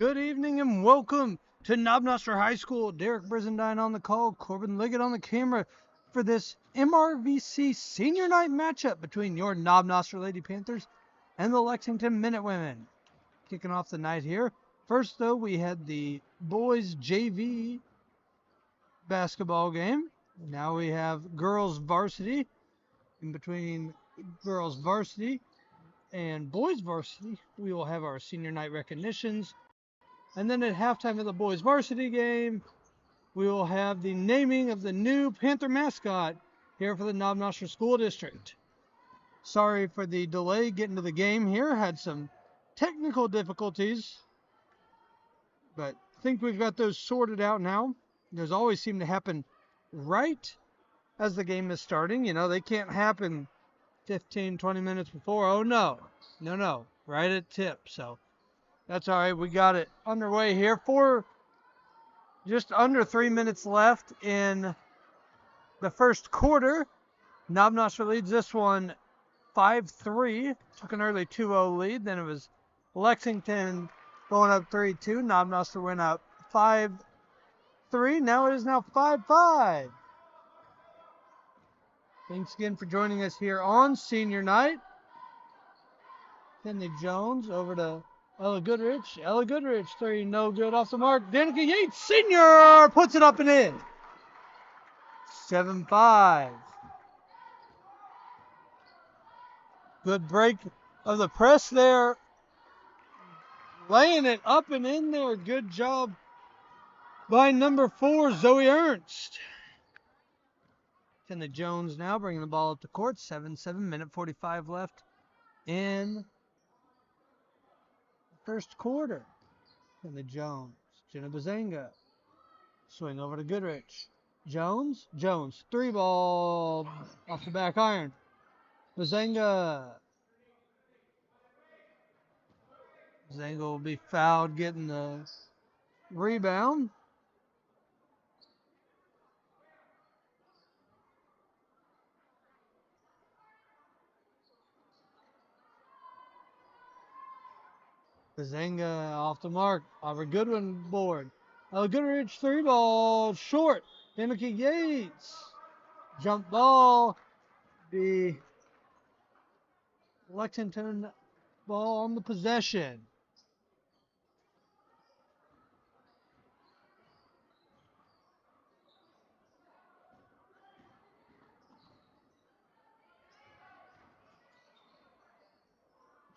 Good evening and welcome to Noster High School. Derek Brizendine on the call, Corbin Liggett on the camera for this MRVC Senior Night matchup between your Noster Lady Panthers and the Lexington Minutewomen. Kicking off the night here. First, though, we had the boys JV basketball game. Now we have girls varsity. In between girls varsity and boys varsity, we will have our senior night recognitions. And then at halftime of the boys varsity game, we will have the naming of the new Panther Mascot here for the Noster School District. Sorry for the delay getting to the game here. Had some technical difficulties, but I think we've got those sorted out now. Those always seem to happen right as the game is starting. You know, they can't happen 15, 20 minutes before. Oh, no. No. Right at tip. So that's all right. We got it underway here for just under 3 minutes left in the first quarter. Noster leads this one 5-3. Took an early 2-0 lead. Then it was Lexington going up 3-2. Noster went up 5-3. Now it is now 5-5. Thanks again for joining us here on senior night. Kenley Jones over to Ella Goodrich. Ella Goodrich, three, no good, off the mark. Danica Yates, senior, puts it up and in. 7-5. Good break of the press there. Laying it up and in there. Good job by number 4, Zoe Ernst. Kenley Jones now bringing the ball up the court. 7-7, minute 45 left in the first quarter. Kenley Jones, Jenna Bazenga. Swing over to Goodrich. Jones, three ball off the back iron. Bazenga will be fouled getting the rebound. Bazenga off the mark. Over Goodwin board. Goodrich three ball short. Danica Yates. Jump ball. The Lexington ball on the possession.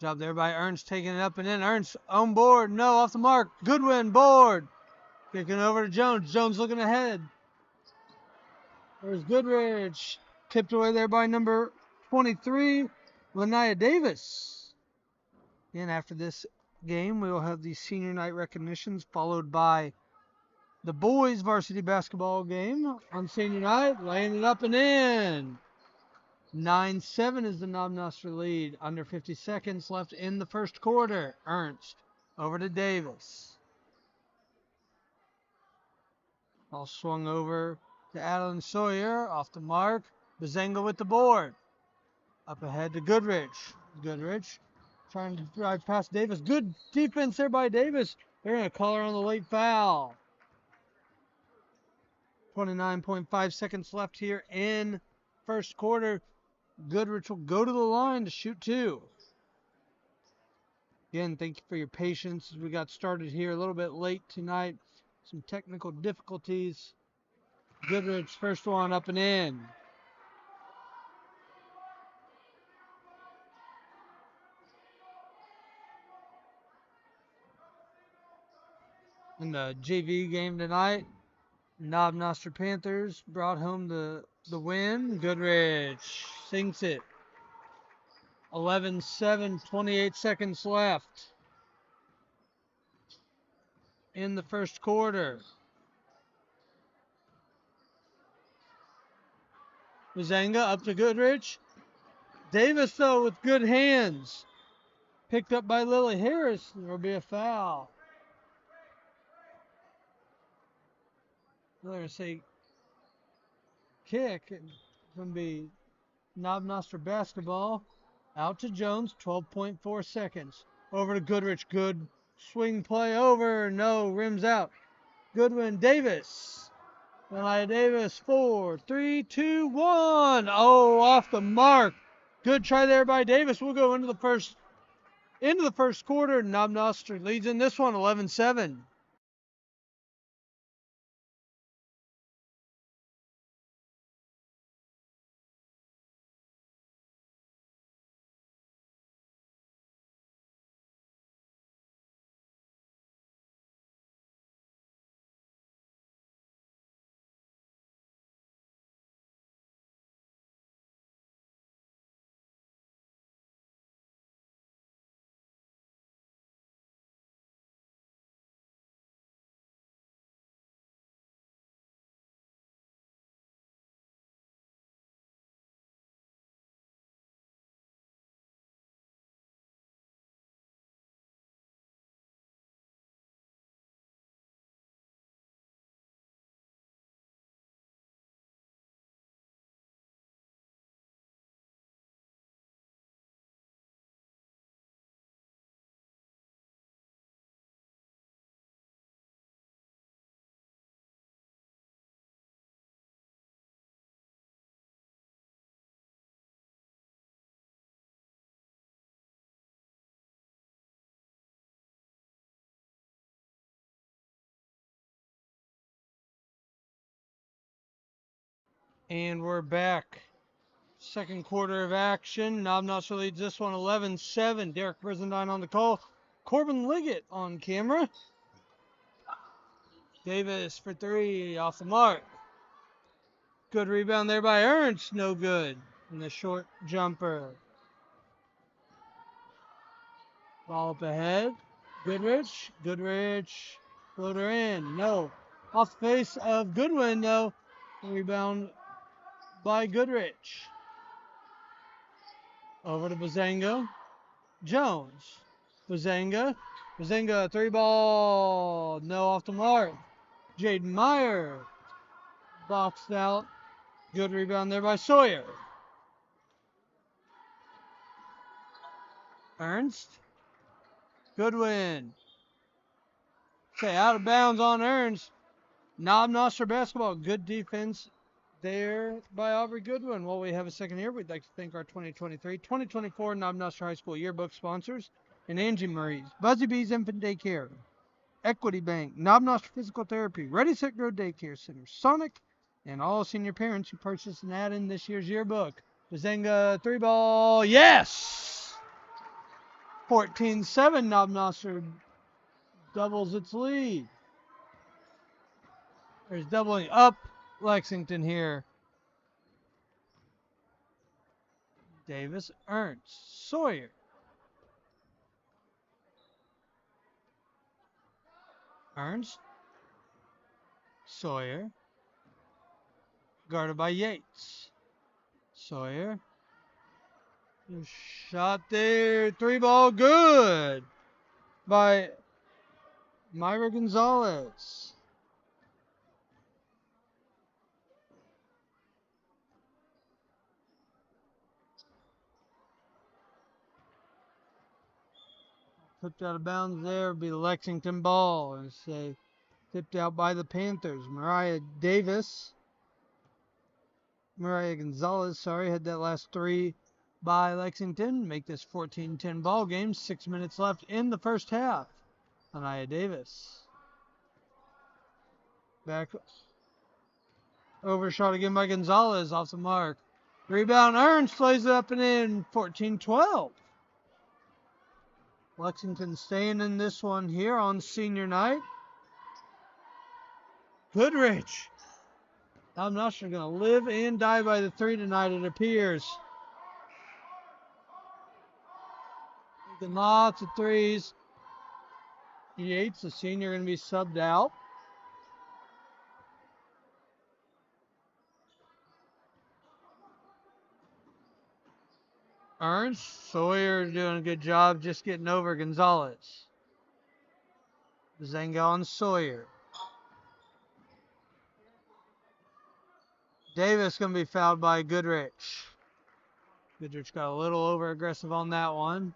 Job there by Ernst, taking it up and in. Ernst on board. No, off the mark. Goodwin board. Kicking over to Jones. Jones looking ahead. There's Goodrich. Tipped away there by number 23, Lania Davis. And after this game, we will have the senior night recognitions followed by the boys varsity basketball game on senior night. Laying it up and in. 9-7 is the Noster lead. Under 50 seconds left in the first quarter. Ernst over to Davis. All swung over to Adeline Sawyer. Off the mark. Bazenga with the board. Up ahead to Goodrich. Goodrich trying to drive past Davis. Good defense there by Davis. They're going to call her on the late foul. 29.5 seconds left here in first quarter. Goodrich will go to the line to shoot two. Again, thank you for your patience as we got started here a little bit late tonight. Some technical difficulties. Goodrich, first one up and in. In the JV game tonight, Noster Panthers brought home the win. Goodrich sinks it. 11-7, 28 seconds left in the first quarter. Bazenga up to Goodrich. Davis, though, with good hands. Picked up by Lily Harris. There will be a foul. They're going to say kick. It's going to be Noster basketball. Out to Jones, 12.4 seconds. Over to Goodrich. Good Swing play over. No, rims out. Goodwin, Davis. Eli Davis, 4, 3, 2, 1. Oh, off the mark. Good try there by Davis. We'll go into the first quarter. Noster leads in this one, 11-7. And we're back. Second quarter of action. Noster leads this one 11-7. Derek Brizendine on the call. Corbin Liggett on camera. Davis for 3, off the mark. Good rebound there by Ernst. No good. And the short jumper. Ball up ahead. Goodrich. Floater in. No. Off the face of Goodwin, though. Rebound by Goodrich. Over to Bazanga. Jones. Bazanga, 3 ball. No, off the mark. Jaden Meyer. Boxed out. Good rebound there by Sawyer. Ernst. Goodwin. Okay, out of bounds on Ernst. Noster basketball. Good defense there by Aubrey Goodwin. While we have a second here, we'd like to thank our 2023-2024 Noster High School yearbook sponsors and Angie Marie's, Buzzy Bees Infant Daycare, Equity Bank, Noster Physical Therapy, Ready Set Grow Daycare Center, Sonic, and all senior parents who purchased an ad in this year's yearbook. Bazanga 3 ball. Yes! 14-7. Noster doubles its lead. There's doubling up Lexington here. Davis, Ernst, Sawyer. Ernst, Sawyer. Guarded by Yates. Sawyer. Shot there. 3 ball. Good. By Myra Gonzalez. Tipped out of bounds there. Would be the Lexington ball. And say tipped out by the Panthers. Mariah Gonzalez, had that last 3 by Lexington. Make this 14-10 ball game. 6 minutes left in the first half. Anaya Davis. Back. Overshot again by Gonzalez, off the mark. Rebound, Ernst lays it up and in. 14-12. Lexington staying in this one here on senior night. Goodrich. I'm not sure going to live and die by the 3 tonight, it appears. Making lots of 3s. Yates, the senior, going to be subbed out. Ernst, Sawyer doing a good job just getting over Gonzalez. Zenga and Sawyer. Davis going to be fouled by Goodrich. Goodrich got a little over aggressive on that one.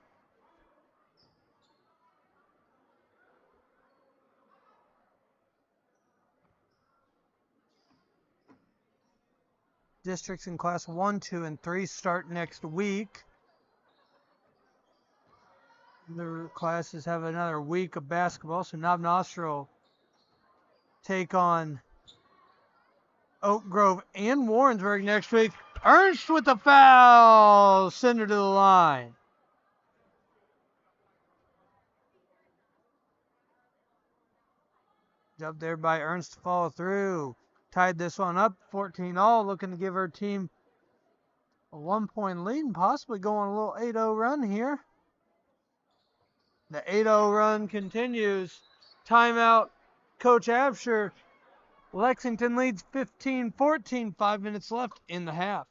districts in Class 1, 2, and 3 start next week. The classes have another week of basketball, so Noster will take on Oak Grove and Warrensburg next week. Ernst with the foul. Send her to the line. Job there by Ernst to follow through. Tied this one up 14-all, looking to give her team a 1-point lead and possibly go on a little 8-0 run here. The 8-0 run continues. Timeout, Coach Absher. Lexington leads 15-14, 5 minutes left in the half.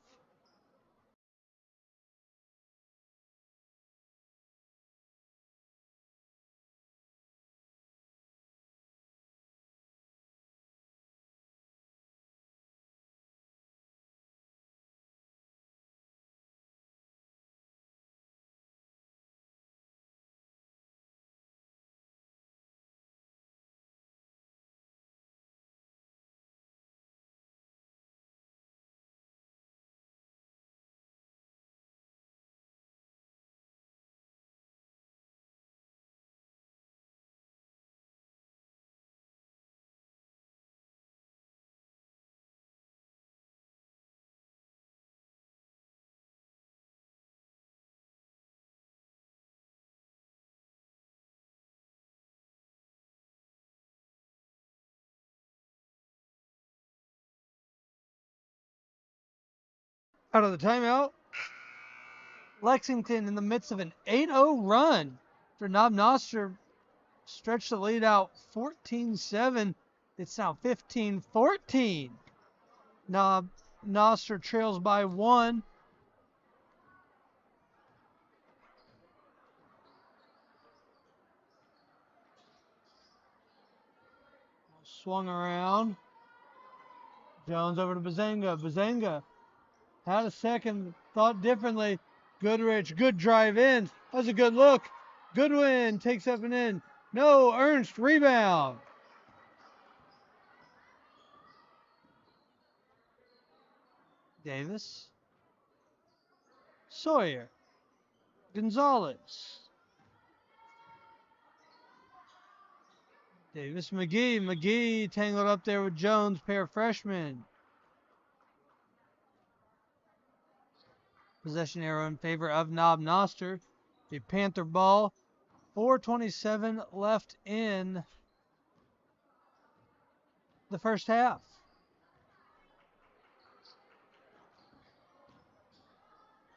Out of the timeout, Lexington in the midst of an 8-0 run for Noster stretched the lead out 14-7. It's now 15-14. Noster trails by 1. Swung around. Jones over to Bazenga. Bazenga had a second, thought differently. Goodrich, good drive in. That was a good look. Goodwin takes up and in. No, Ernst, rebound. Davis. Sawyer. Gonzalez. Davis, McGee. McGee tangled up there with Jones, pair of freshmen. Possession arrow in favor of Noster. The Panther ball. 4:27 left in the first half.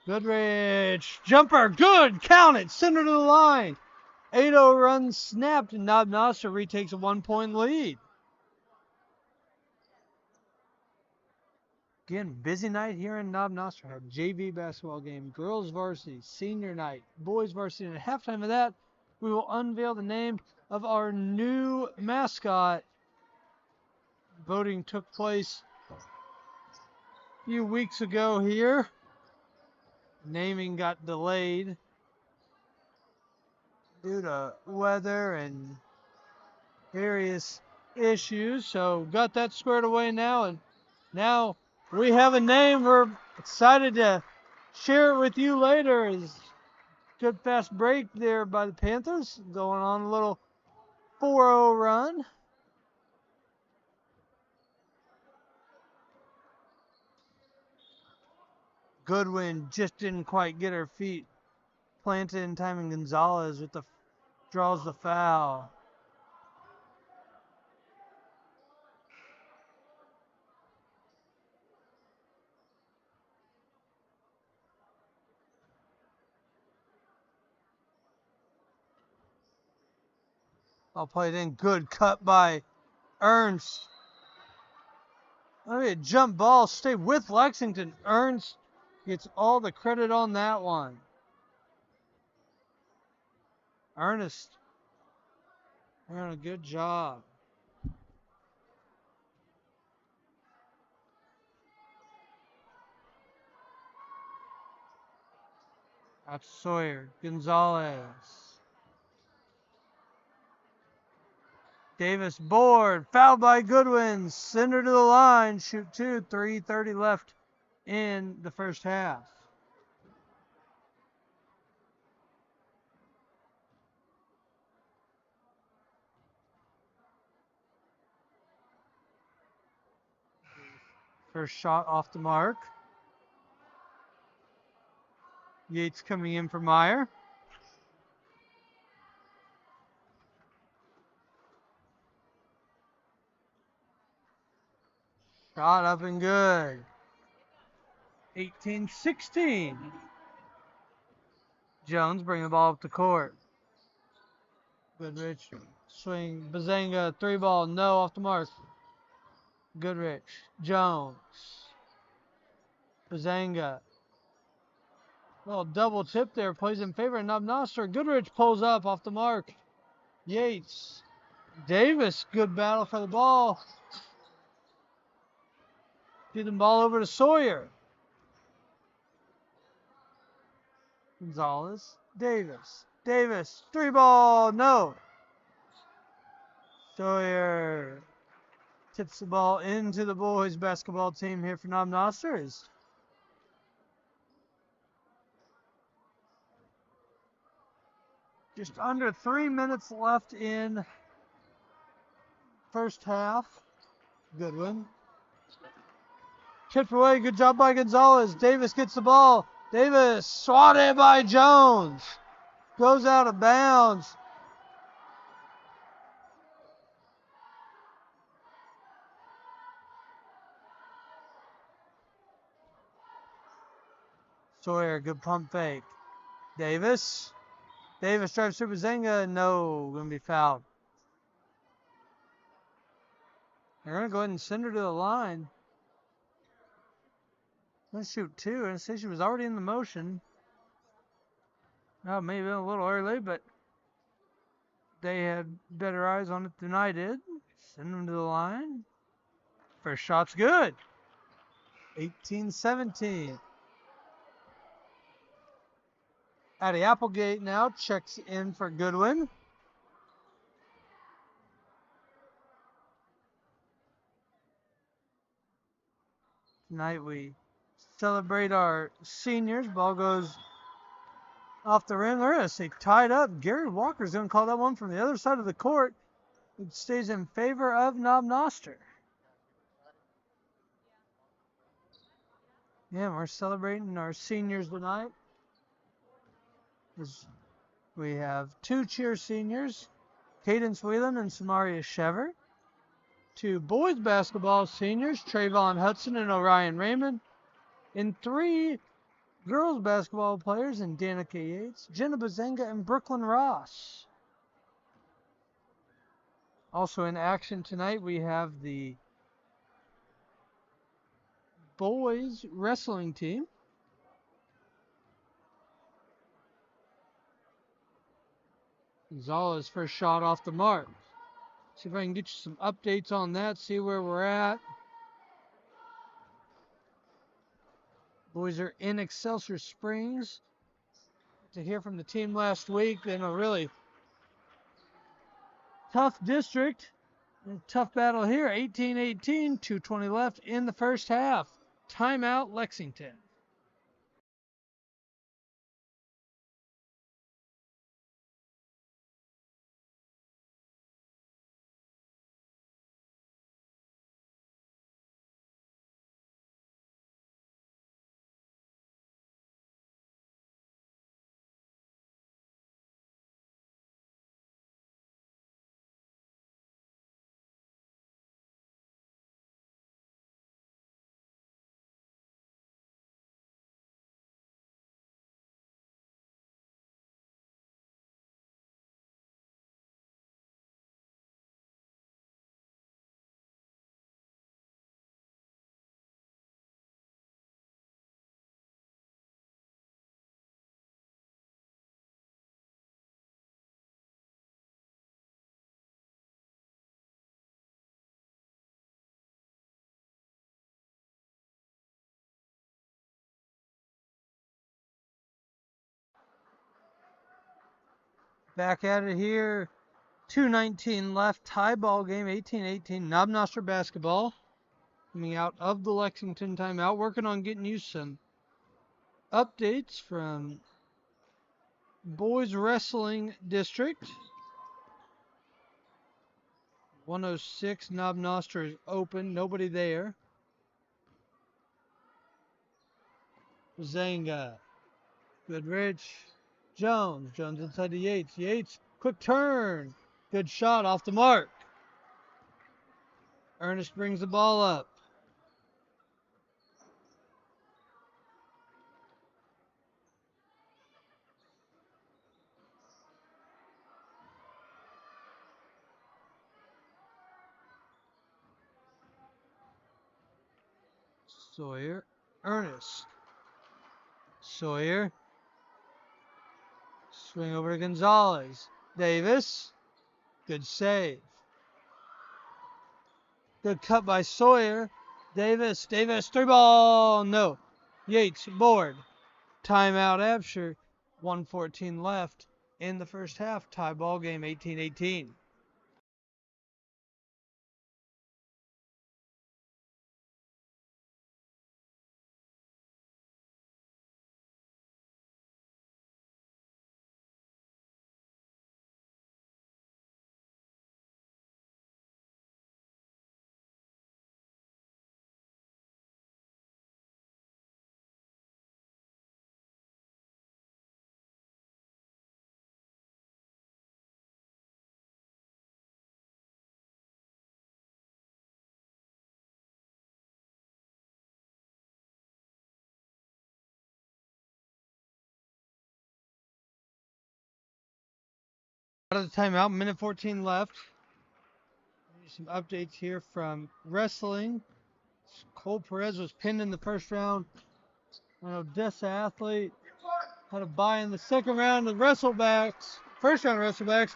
Goodrich, jumper, good, count it, send her to the line. 8-0 run snapped, and Noster retakes a 1-point lead. Again, busy night here in Noster. Had JV basketball game, girls varsity, senior night, boys varsity, and at halftime of that, we will unveil the name of our new mascot. Voting took place a few weeks ago here. Naming got delayed due to weather and various issues, so got that squared away now, and now we have a name. We're excited to share it with you later. Is good fast break there by the Panthers, going on a little 4-0 run. Goodwin just didn't quite get her feet planted in time, and Gonzalez with the draws the foul. I'll play it in. Good cut by Ernst. A jump ball. Stay with Lexington. Ernst gets all the credit on that one. Ernest doing a good job. That's Sawyer. Gonzalez. Davis board. Fouled by Goodwin. Send her to the line. Shoot 2. 3:30 left in the first half. First shot off the mark. Yates coming in for Meyer. Shot up and good. 18-16. Jones bring the ball up the court. Goodrich swing. Bazanga, 3-ball, no, off the mark. Goodrich, Jones. Bazanga. Little double tip there, plays in favor of Noster. Goodrich pulls up off the mark. Yates. Davis, good battle for the ball. Feed the ball over to Sawyer. Gonzalez, Davis. Davis, 3-ball, no. Sawyer tips the ball into the boys basketball team here for Noster. Just under 3 minutes left in first half. Good one. Chipped away, good job by Gonzalez. Davis gets the ball. Davis swatted by Jones. Goes out of bounds. Sawyer, good pump fake. Davis. Davis drives through Bazanga. No, going to be fouled. They're going to go ahead and send her to the line. Let's shoot two. Anastasia was already in the motion. Oh, maybe a little early, but they had better eyes on it than I did. Send them to the line. First shot's good. 18-17. Addie Applegate now checks in for Goodwin. Tonight we celebrate our seniors. Ball goes off the rim. They're going to stay tied up. Gary Walker's going to call that one from the other side of the court. It stays in favor of Noster. Yeah, we're celebrating our seniors tonight. We have 2 cheer seniors, Cadence Whelan and Samaria Shever. 2 boys basketball seniors, Trayvon Hudson and Orion Raymond. And 3 girls basketball players in Danica Yates, Jenna Bazanga, and Brooklyn Ross. Also in action tonight, we have the boys wrestling team. Gonzalez first shot off the mark. See if I can get you some updates on that, see where we're at. Boys are in Excelsior Springs to hear from the team last week in a really tough district. A tough battle here. 18-18, 2:20 left in the first half. Timeout, Lexington. Back at it here. 2:19 left. Tie ball game. 18-18. Noster basketball. Coming out of the Lexington timeout, working on getting you some updates from boys wrestling district. 106, Noster is open, nobody there. Zanga, Goodrich, Jones inside to Yates, quick turn, good shot off the mark. Ernest brings the ball up. Sawyer, Ernest. Sawyer. Swing over to Gonzalez. Davis. Good save. Good cut by Sawyer. Davis, 3-ball. No. Yates, board. Timeout, Absher. 1:14 left in the first half. Tie ball game, 18-18. Out of the timeout, minute 14 left. Some updates here from wrestling. Cole Perez was pinned in the first round. Odessa athlete had a bye in the second round of wrestlebacks. First round wrestlebacks.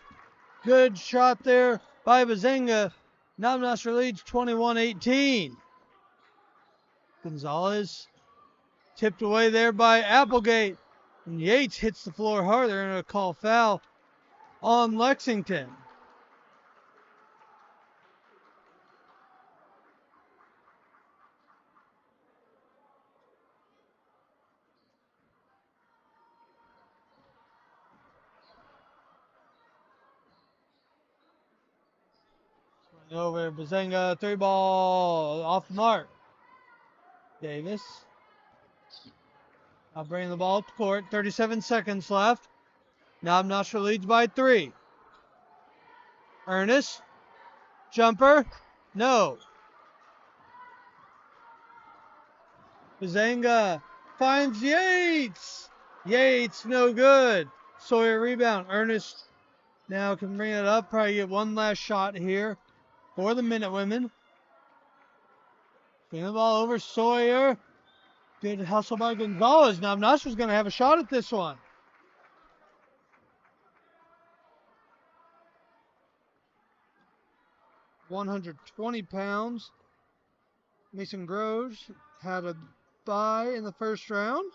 Good shot there by Bazenga. Noster leads 21-18. Gonzalez tipped away there by Applegate. And Yates hits the floor hard. They're going to call foul on Lexington. Swing over Bazenga, 3-ball off the mark. Davis. Now bringing the ball up to court. 37 seconds left. Noster leads by 3. Ernest. Jumper. No. Bazenga finds Yates. Yates, no good. Sawyer rebound. Ernest now can bring it up. Probably get one last shot here for the Minute Women. Bring the ball over. Sawyer. Good hustle by Gonzalez. Now Noster's going to have a shot at this one. £120. Mason Groves had a bye in the first round.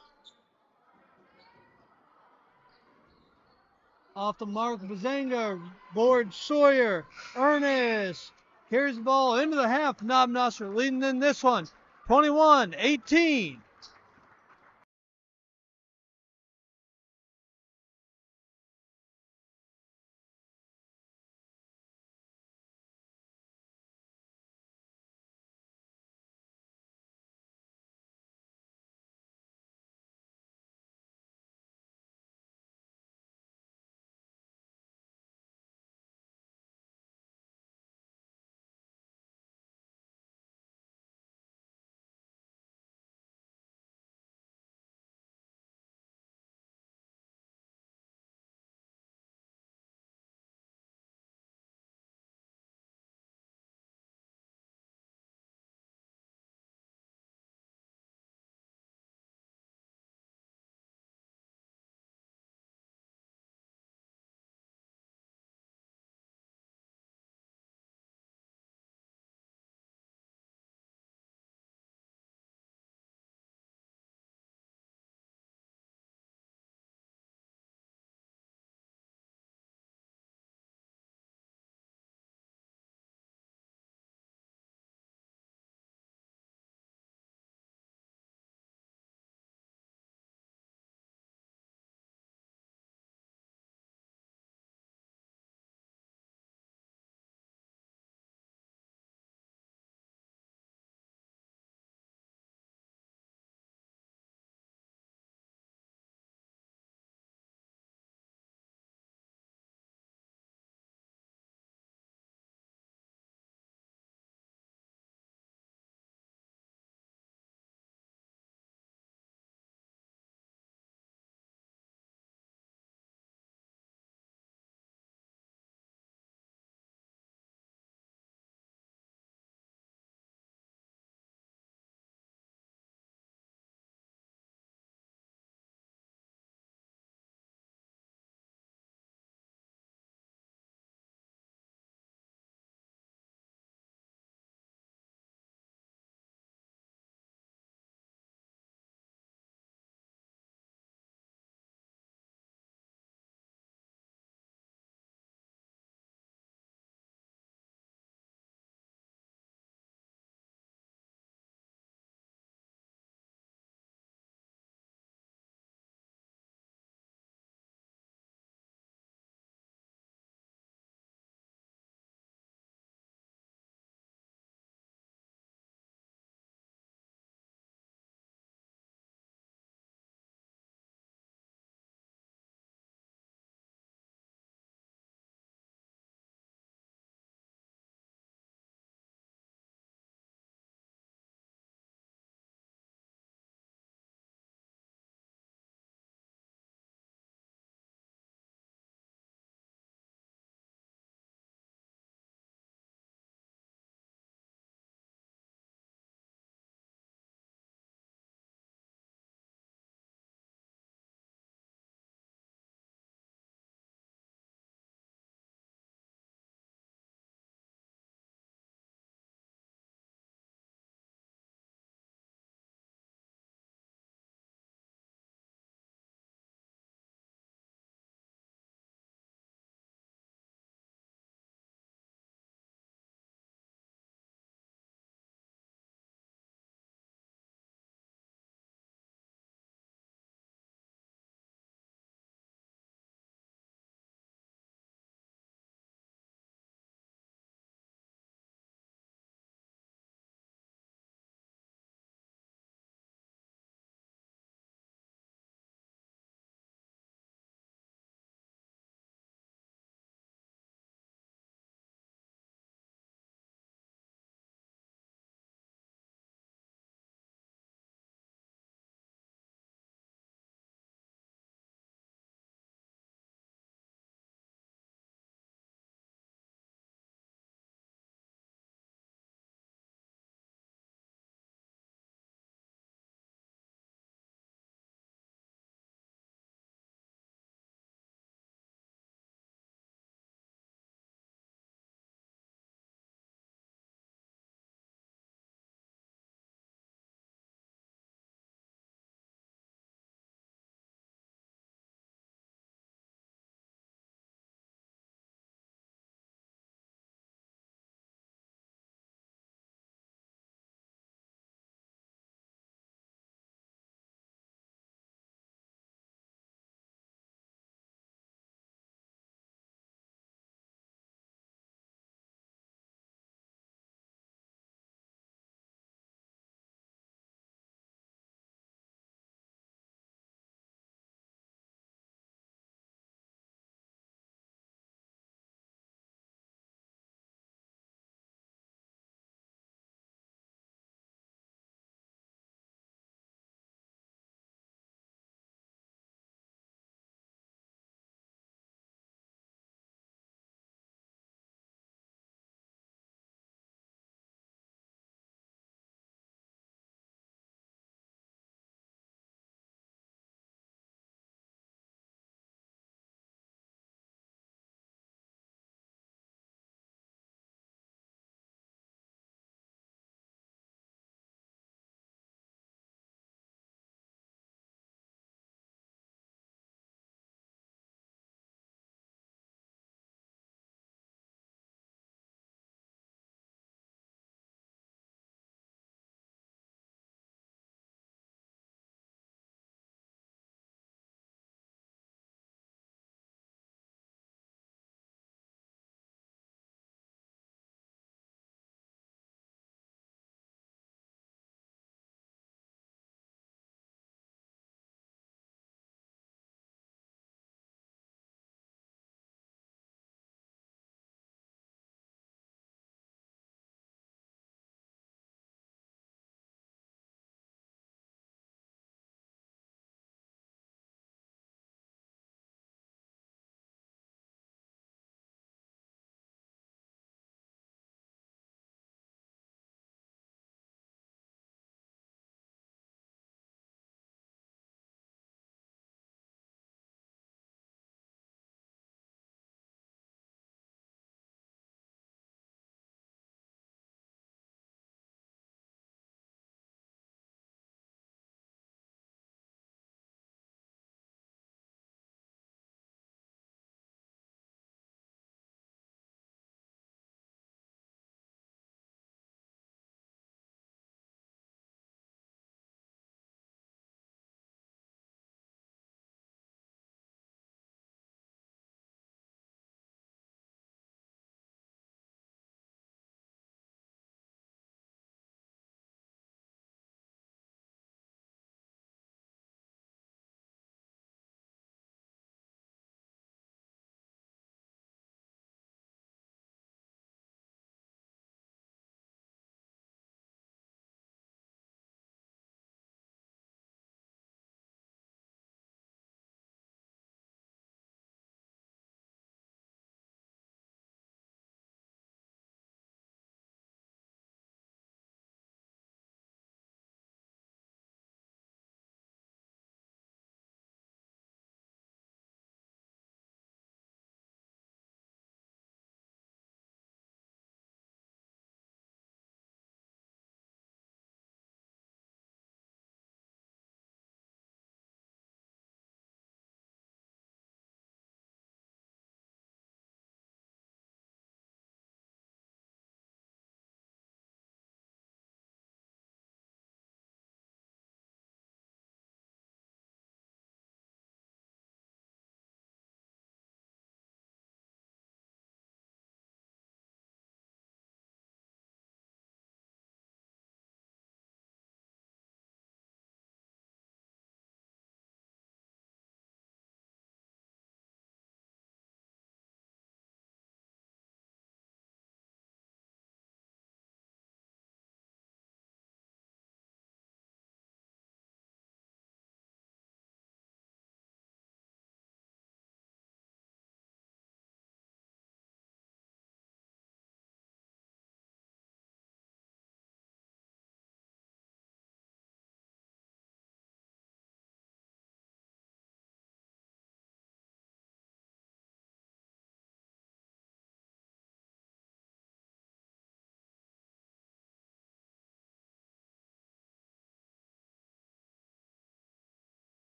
Off the mark, Bazenga, board Sawyer, Ernest. Here's the ball into the half. Noster leading in this one, 21-18.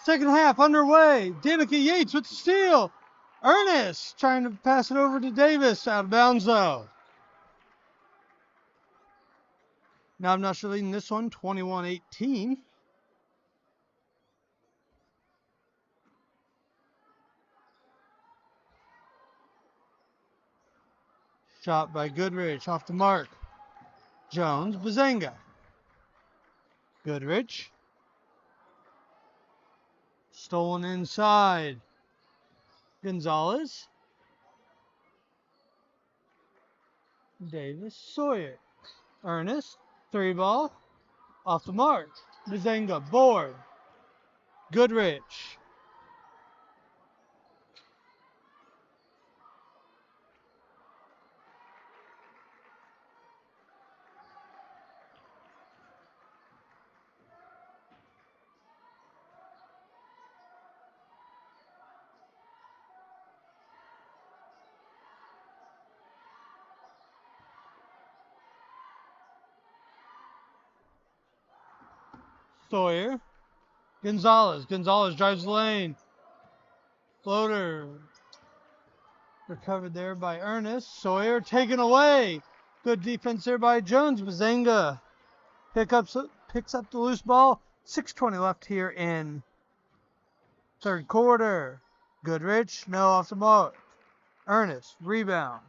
Second half underway. Danica Yates with the steal. Ernest trying to pass it over to Davis. Out of bounds though. Now Noster leading this one 21-18. Shot by Goodrich off the mark. Jones, Bazenga. Goodrich. Stolen inside. Gonzalez. Davis, Sawyer. Ernest, 3-ball. Off the mark. Bazenga, board. Goodrich. Sawyer. Gonzalez. Gonzalez drives the lane. Floater. Recovered there by Ernest. Sawyer taken away. Good defense there by Jones. Bazenga picks up the loose ball. 6:20 left here in third quarter. Goodrich, no, off the mark. Ernest, rebound.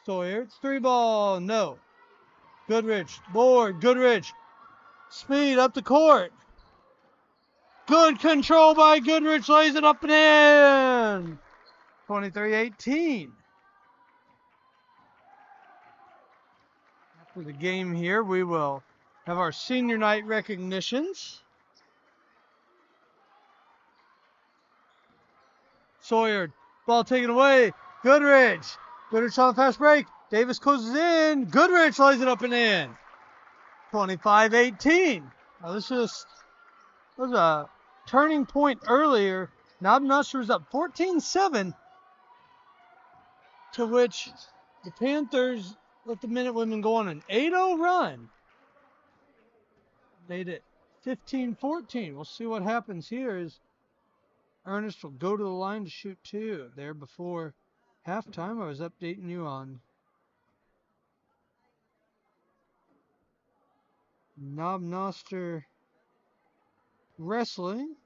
Sawyer, it's 3-ball, no. Goodrich, board, Goodrich. Speed up the court. Good control by Goodrich, lays it up and in. 23-18. After the game here, we will have our senior night recognitions. Sawyer, ball taken away. Goodrich. Goodrich on the fast break. Davis closes in. Goodrich lays it up and in. 25-18. Now this was a turning point earlier. Noster was up 14-7, to which the Panthers let the Minutewomen go on an 8-0 run. Made it 15-14. We'll see what happens here as Ernest will go to the line to shoot two. There before halftime, I was updating you on Noster wrestling.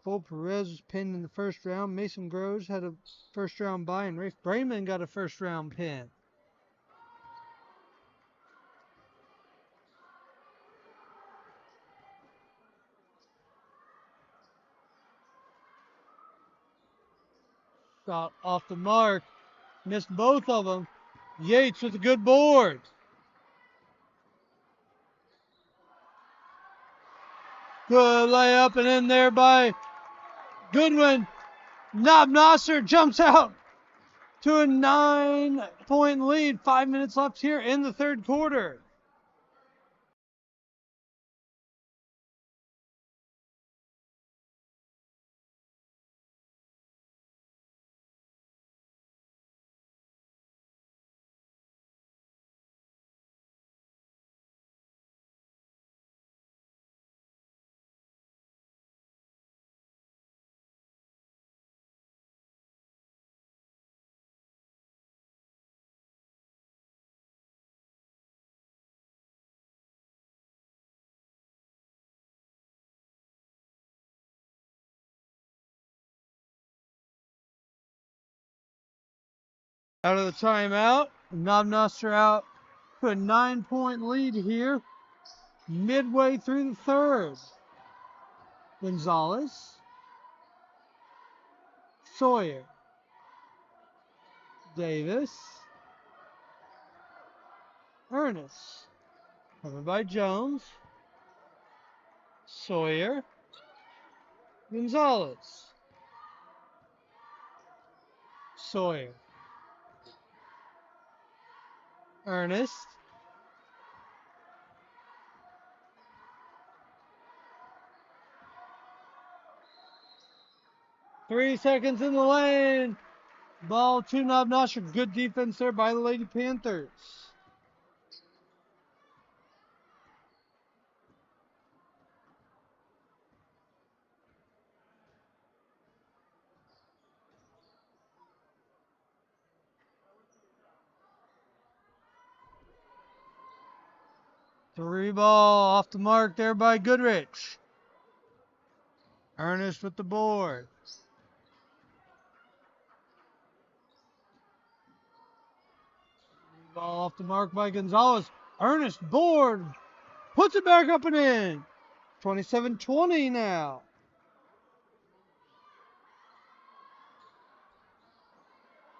Cole Perez was pinned in the first round. Mason Groves had a first round bye, and Rafe Brayman got a first round pin. Shot off the mark. Missed both of them. Yates with a good board. Good layup and in there by Goodwin. Noster jumps out to a 9-point lead. 5 minutes left here in the third quarter. Out of the timeout, Noster out to a 9-point lead here, midway through the third. Gonzalez, Sawyer, Davis, Ernest, covered by Jones, Sawyer, Gonzalez, Sawyer, Ernest, 3 seconds in the lane. Ball to Noster. Good defense there by the Lady Panthers. Three ball off the mark there by Goodrich. Ernest with the board. Ball off the mark by Gonzalez. Ernest board. Puts it back up and in. 27-20 now.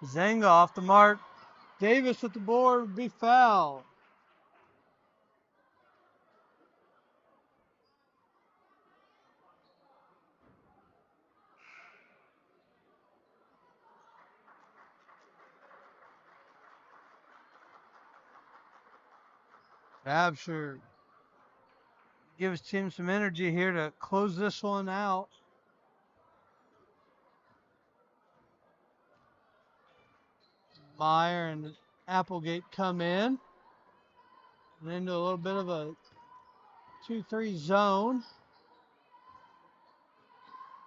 Zenga off the mark. Davis with the board would be fouled. Absher gives team some energy here to close this one out. Meyer and Applegate come in and into a little bit of a 2-3 zone.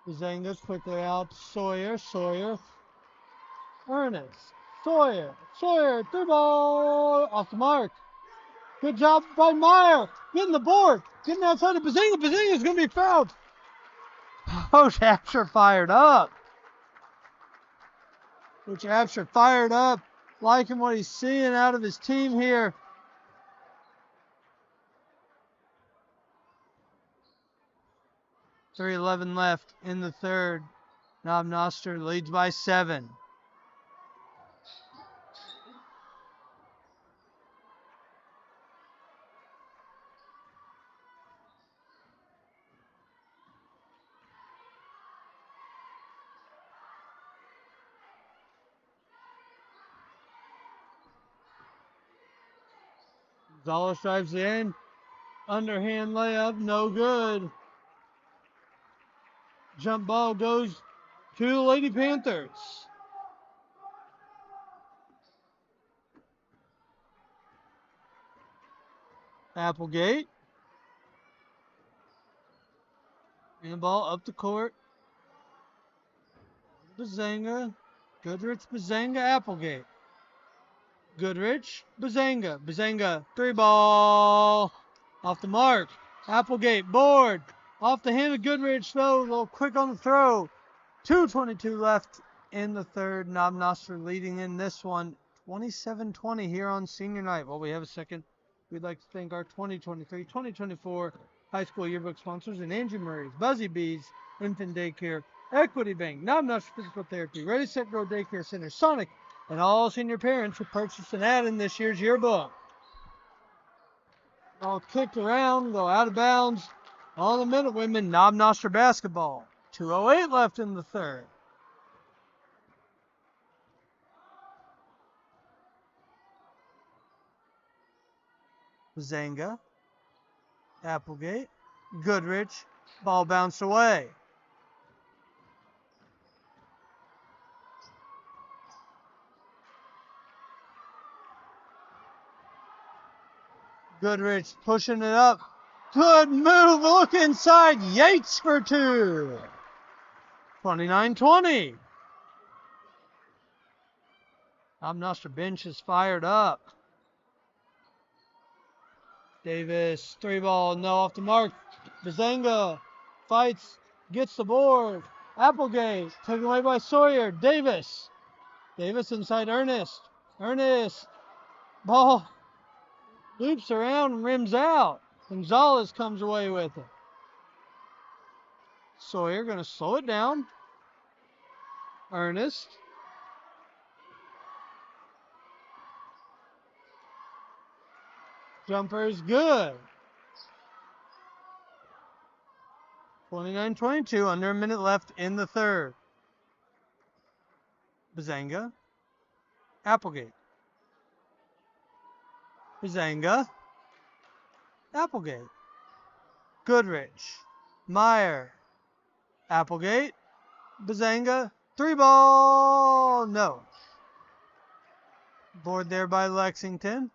Zenga's quickly out to Sawyer. Sawyer. Ernest. Sawyer. Sawyer. Through ball. Off the mark. Good job by Meyer. Getting the board. Getting outside of Bazinga. Bazinga's going to be fouled. Coach Absher fired up. Coach Absher fired up. Liking what he's seeing out of his team here. .3:11 left in the third. Noster leads by 7. Gonzalez drives in. Underhand layup, no good. Jump ball goes to the Lady Panthers. Applegate. And the ball up the court. Bazinga. Goodrich, Bazinga, Applegate. Goodrich, Bazinga. Bazinga, 3-ball. Off the mark. Applegate, board. Off the hand of Goodrich, though. A little quick on the throw. 2:22 left in the third. Noster leading in this one. 27-20 here on senior night. While we have a second, we'd like to thank our 2023-2024 high school yearbook sponsors and Angie Murray's, Buzzy Bees, Infant Daycare, Equity Bank, Noster Physical Therapy, Ready Set Go Daycare Center, Sonic, and all senior parents who purchased an ad in this year's yearbook. All kicked around, go out of bounds. On the minute, women, Noster basketball. 2:08 left in the third. Zenga, Applegate, Goodrich, ball bounced away. Goodrich pushing it up. Good move, look inside, Yates for 2. 29-20. Noster bench is fired up. Davis, 3-ball, no off the mark. Bazinga fights, gets the board. Applegate, taken away by Sawyer. Davis. Davis inside Ernest. Ernest, ball loops around and rims out. Gonzalez comes away with it. Sawyer going to slow it down. Ernest. Jumper is good. 29-22, under a minute left in the third. Bazinga. Applegate. Bazinga. Applegate. Goodrich. Meyer. Applegate. Bazanga. 3 ball. No. Board there by Lexington.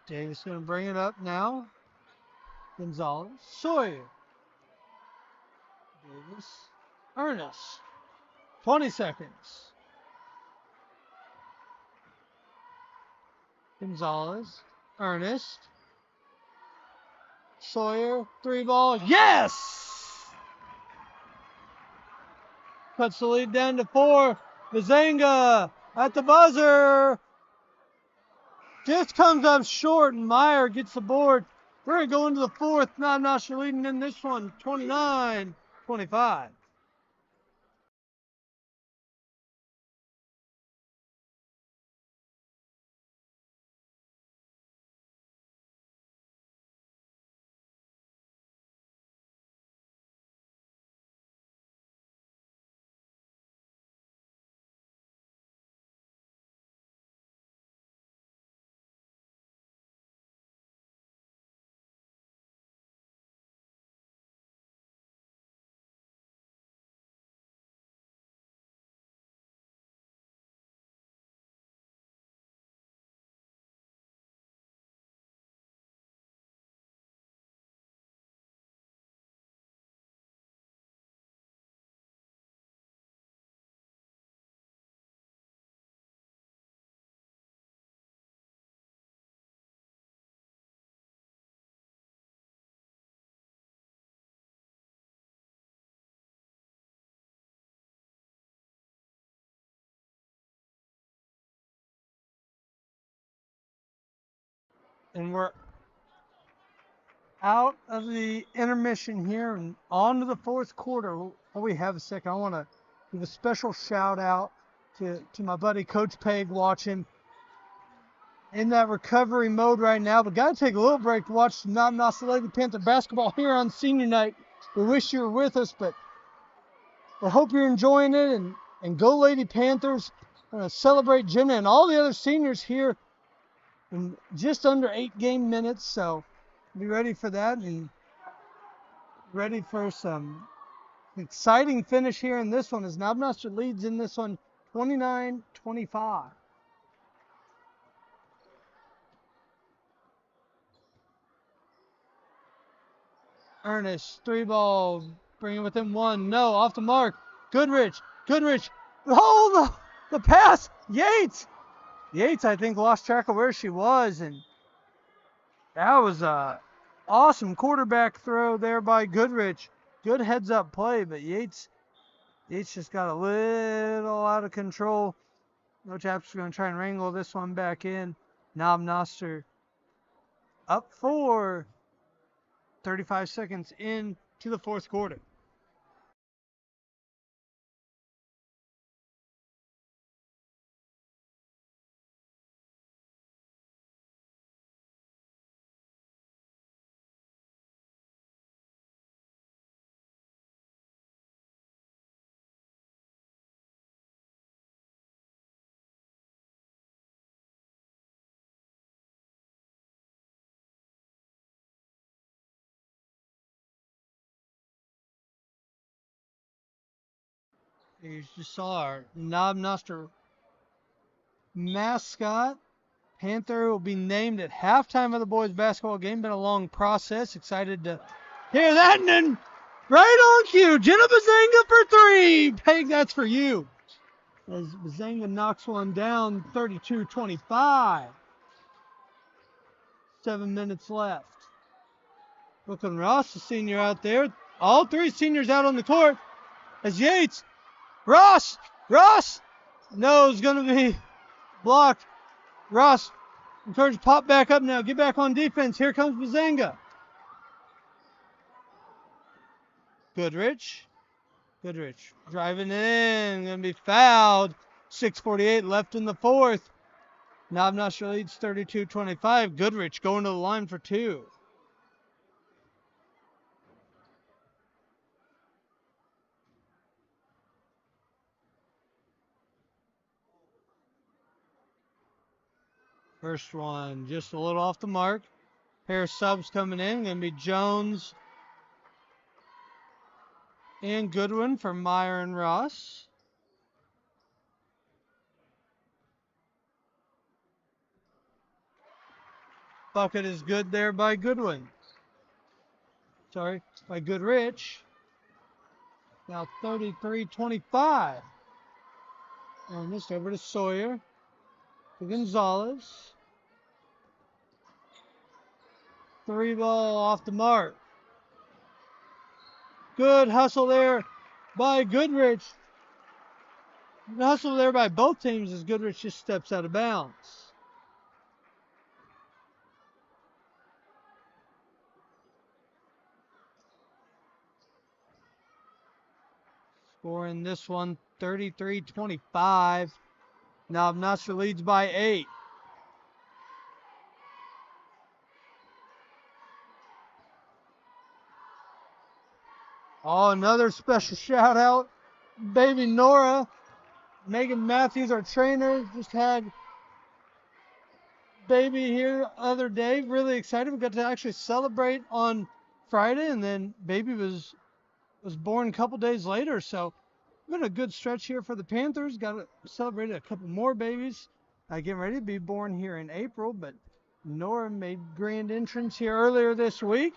Davis going to bring it up now. Gonzalez. Sawyer. Davis. Ernest. 20 seconds. Gonzalez. Ernest. Sawyer. 3 ball. Yes! Cuts the lead down to 4. Bazanga at the buzzer. Just comes up short, and Meyer gets the board. We're going to go into the 4th. Noster leading in this one, 29-25. And we're out of the intermission here and on to the 4th quarter. While we have a second, I want to give a special shout out to my buddy Coach Peg, watching in that recovery mode right now, but got to take a little break to watch some Noster Lady Panther basketball here on senior night. We wish you were with us, but I hope you're enjoying it, and go Lady Panthers. We're going to celebrate Jenna and all the other seniors here in just under 8 game minutes, so be ready for that and ready for some exciting finish here in this one as Noster leads in this one 29-25. Ernest, 3 ball, bring it within 1. No, off the mark. Goodrich. Oh, the pass. Yates, I think, lost track of where she was, and that was a awesome quarterback throw there by Goodrich. Good heads-up play, but Yates just got a little out of control. No Chaps are going to try and wrangle this one back in. Noster up 4. 35 seconds into the 4th quarter. You just saw our Noster mascot. Panther will be named at halftime of the boys basketball game. Been a long process. Excited to hear that. And then right on cue, Jenna Bazanga for 3. Peg, that's for you. As Bazanga knocks one down, 32-25. 7 minutes left. Brooklyn Ross, the senior out there. All 3 seniors out on the court. As Yates, Ross, no, it's going to be blocked. Ross, encouraged to pop back up now. Get back on defense. Here comes Bazanga. Goodrich driving in. Going to be fouled. 6:48 left in the 4th. Noster leads 32-25. Goodrich going to the line for 2. First one just a little off the mark. Pair of subs coming in. Going to be Jones And Goodwin for Meyer and Ross. Bucket is good there by Goodwin. Sorry, by Goodrich. Now 33-25. Ernest over to Sawyer. To Gonzalez. 3-ball off the mark. Good hustle there by Goodrich. The hustle there by both teams as Goodrich just steps out of bounds. Scoring this one 33-25. Now Noster leads by 8. Oh, another special shout out. Baby Nora. Megan Matthews, our trainer, just had baby here the other day. Really excited. We got to actually celebrate on Friday, and then baby was born a couple days later. So we've got a good stretch here for the Panthers. Got to celebrate a couple more babies. Getting ready to be born here in April, but Nora made grand entrance here earlier this week.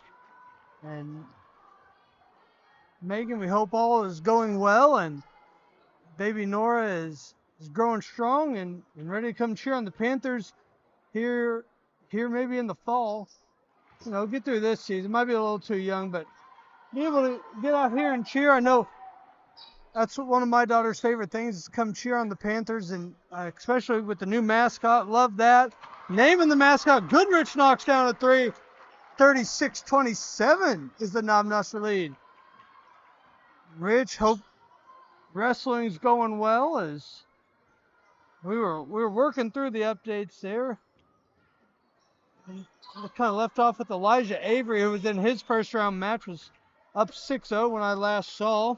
And Megan, we hope all is going well, and baby Nora is growing strong and ready to come cheer on the Panthers here maybe in the fall. You know, get through this season. Might be a little too young, but be able to get out here and cheer. I know that's one of my daughter's favorite things is to come cheer on the Panthers, and especially with the new mascot. Love that. Naming the mascot, Goodrich knocks down a 3. 36-27 is the Knob Noster lead. Rich, hope wrestling's going well as we were working through the updates there. We kind of left off with Elijah Avery, who was in his first round match, was up 6-0 when I last saw.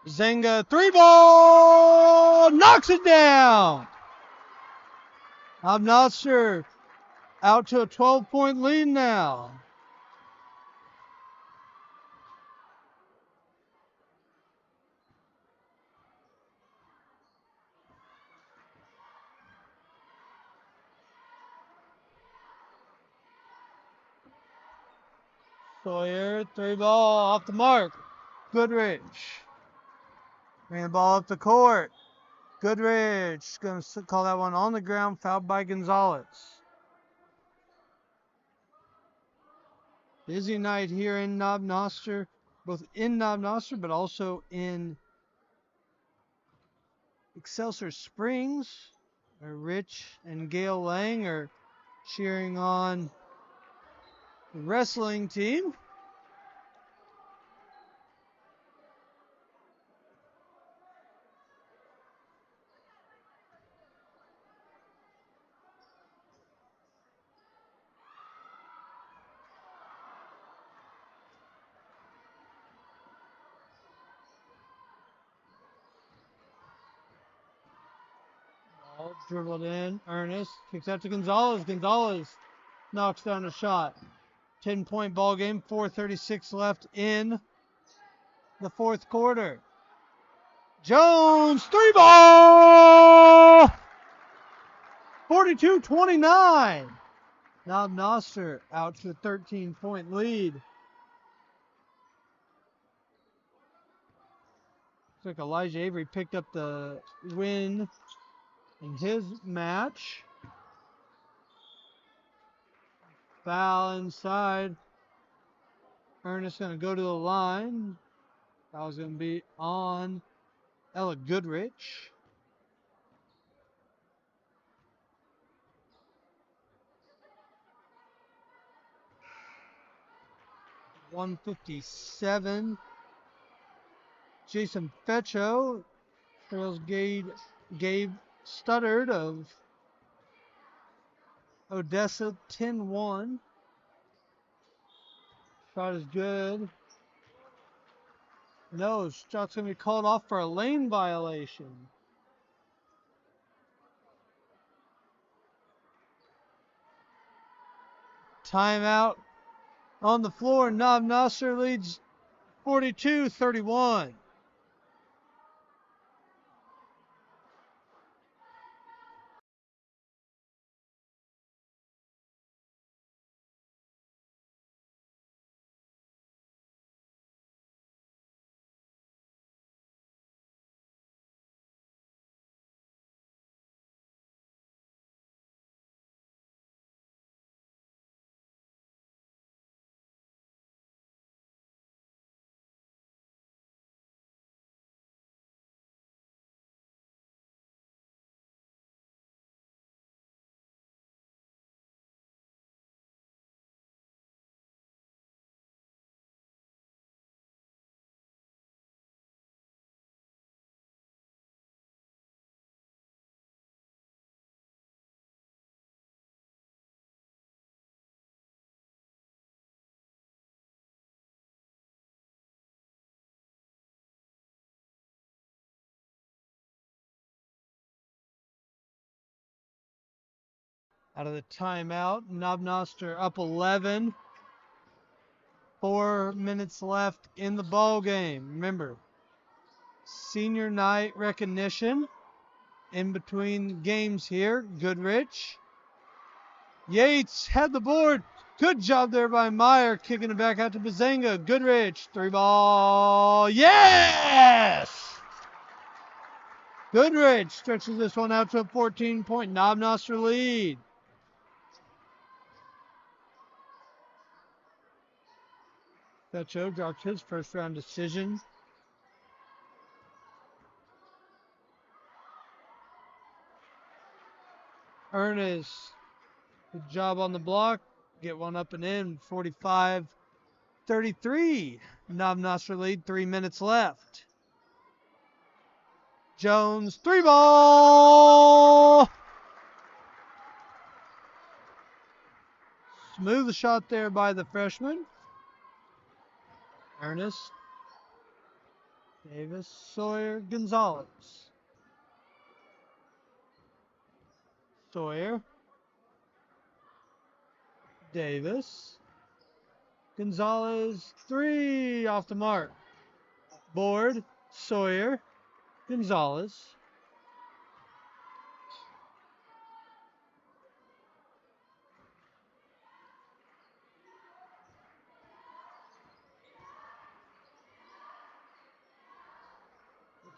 Zenga 3-ball knocks it down. I'm not sure. Out to a 12-point lead now. Sawyer, 3-ball off the mark. Goodrich. Bring the ball up the court. Goodrich going to call that one on the ground, fouled by Gonzalez. Busy night here in Knob Noster, both in Knob Noster, but also in Excelsior Springs, where Rich and Gail Lang are cheering on the wrestling team. Ball dribbled in. Ernest kicks out to Gonzalez. Gonzalez knocks down a shot. 10-point ball game. 4:36 left in the fourth quarter. Jones, 3-ball! 42-29. Knob Noster out to a 13-point lead. Looks like Elijah Avery picked up the win in his match. Foul inside. Ernest going to go to the line. Foul's going to be on Ella Goodrich. .157. Jason Fecho trails Gabe Studdard of Odessa 10-1. Shot is good. No, shot's going to be called off for a lane violation. Timeout on the floor. Noster leads 42-31. Out of the timeout, Noster up 11. 4 minutes left in the ball game. Remember, senior night recognition in between games here. Goodrich. Yates had the board. Good job there by Meyer, kicking it back out to Bazenga. Goodrich, 3-ball. Yes! Goodrich stretches this one out to a 14-point Noster lead. Fecho dropped his first round decision. Ernest, good job on the block. Get one up and in. 45-33. Noster lead, 3 minutes left. Jones, 3-ball. Smooth shot there by the freshman. Ernest, Davis, Sawyer, Gonzalez. Sawyer, Davis, Gonzalez, 3 off the mark. Board, Sawyer, Gonzalez.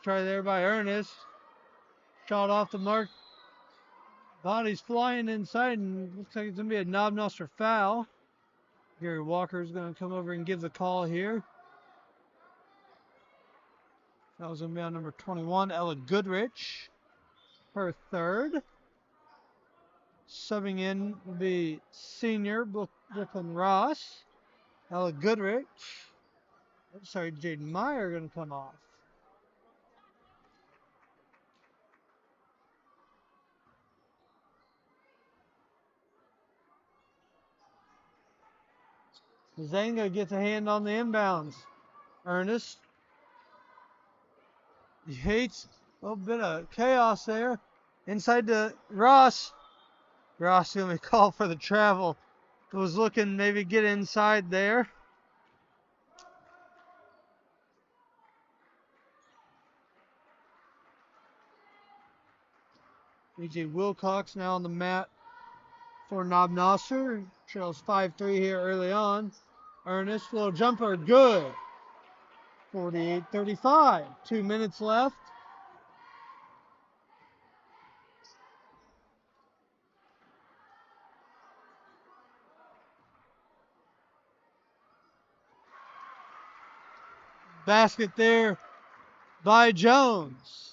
Try there by Ernest. Shot off the mark. Body's flying inside, and looks like it's going to be a Noster foul. Gary Walker is going to come over and give the call here. That was going to be on number 21, Ella Goodrich. Her third. Subbing in will be senior Brooklyn Ross. Ella Goodrich. Sorry, Jaden Meyer going to come off. Zanga gets a hand on the inbounds. Ernest. Yates. A little bit of chaos there. Inside to Ross. Ross going to be called for the travel. Was looking maybe get inside there. BJ Wilcox now on the mat for Noster. Trails 5-3 here early on. Ernest, little jumper, good. 48-35. 2 minutes left. Basket there by Jones.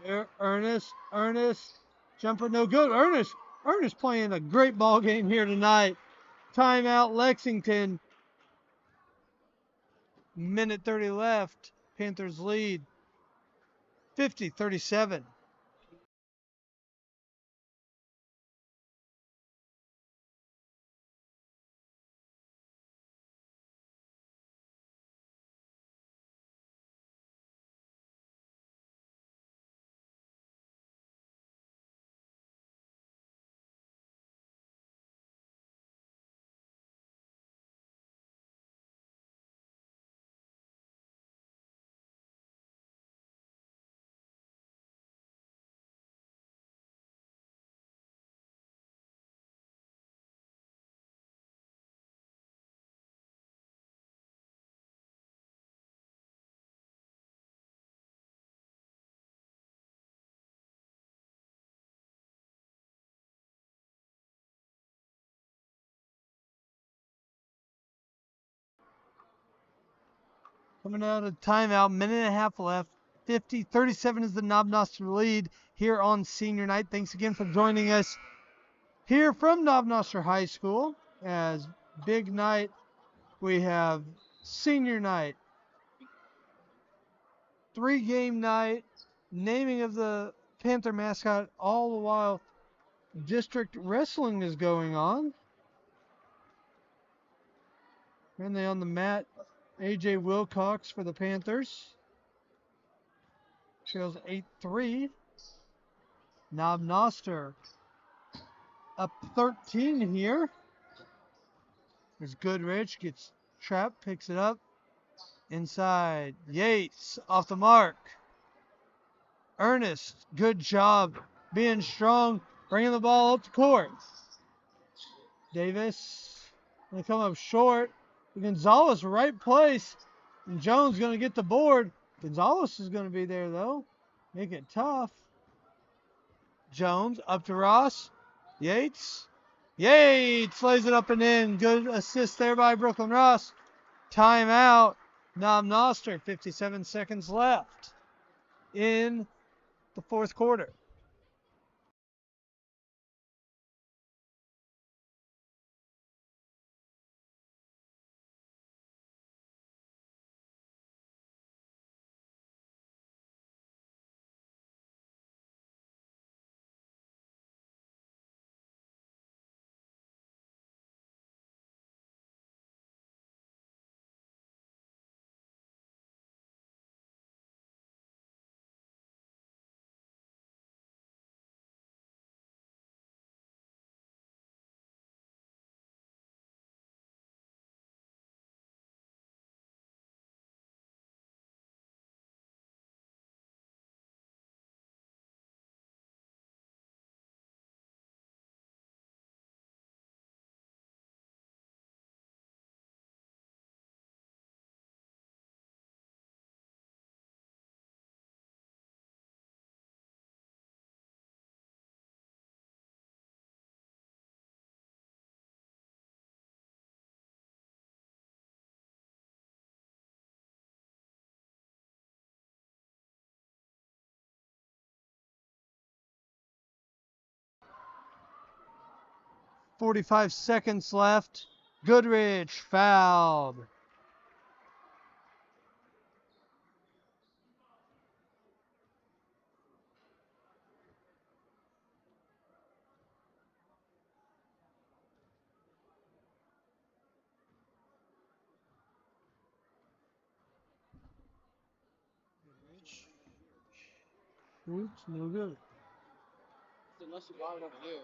There, Ernest, jumper no good. Ernest playing a great ball game here tonight. Timeout Lexington. Minute 30 left. Panthers lead 50-37. Coming out of timeout, minute and a half left. 50-37 is the Noster lead here on senior night. Thanks again for joining us here from Noster High School. As big night, we have senior night, 3-game night, naming of the Panther Mascot, all the while district wrestling is going on. Currently on the mat, AJ Wilcox for the Panthers. Trails 8-3. Noster up 13 here. There's Goodrich, gets trapped, picks it up. Inside, Yates off the mark. Ernest, good job being strong, bringing the ball up the court. Davis going to come up short. Gonzalez, right place. And Jones going to get the board. Gonzalez is going to be there, though. Make it tough. Jones up to Ross. Yates. Yates lays it up and in. Good assist there by Brooklyn Ross. Timeout. Noster, 57 seconds left in the fourth quarter. .45 seconds left. Goodrich fouled. Oops, no good. Unless you got it over here.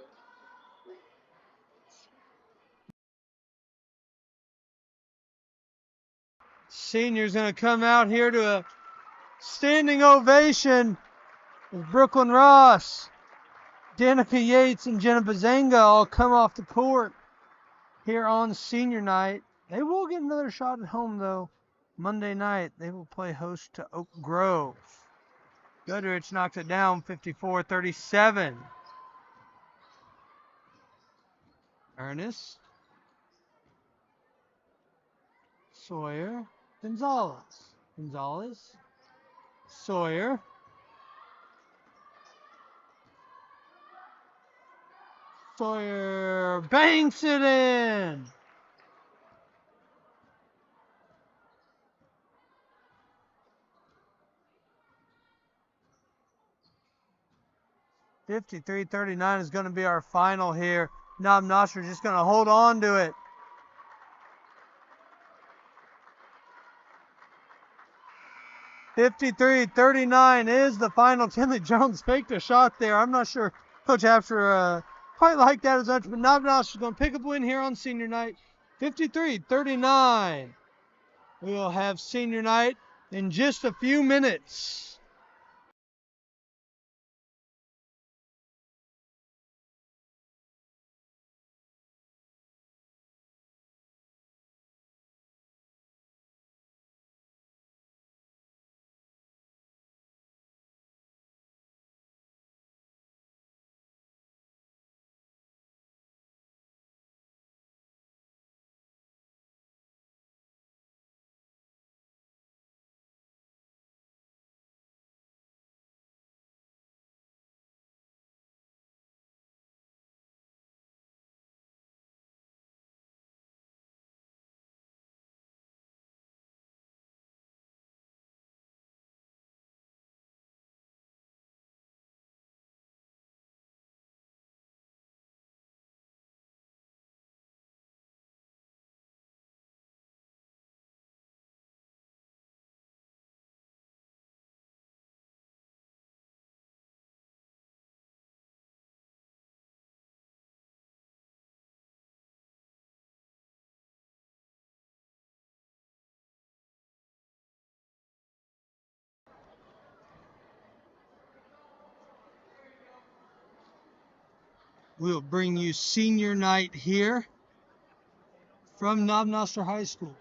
Senior's going to come out here to a standing ovation with Brooklyn Ross. Danica Yates and Jenna Bazanga all come off the court here on senior night. They will get another shot at home, though. Monday night, they will play host to Oak Grove. Goodrich knocks it down, 54-37. Ernest. Sawyer. Gonzalez. Sawyer. Sawyer banks it in. 53-39 is going to be our final here. Noster just going to hold on to it. 53-39 is the final. Tinley Jones faked a shot there. I'm not sure Coach Hapster quite like that as much, but Noster is going to pick up a win here on senior night. 53-39. We'll have senior night in just a few minutes. We'll bring you senior night here from Noster High School.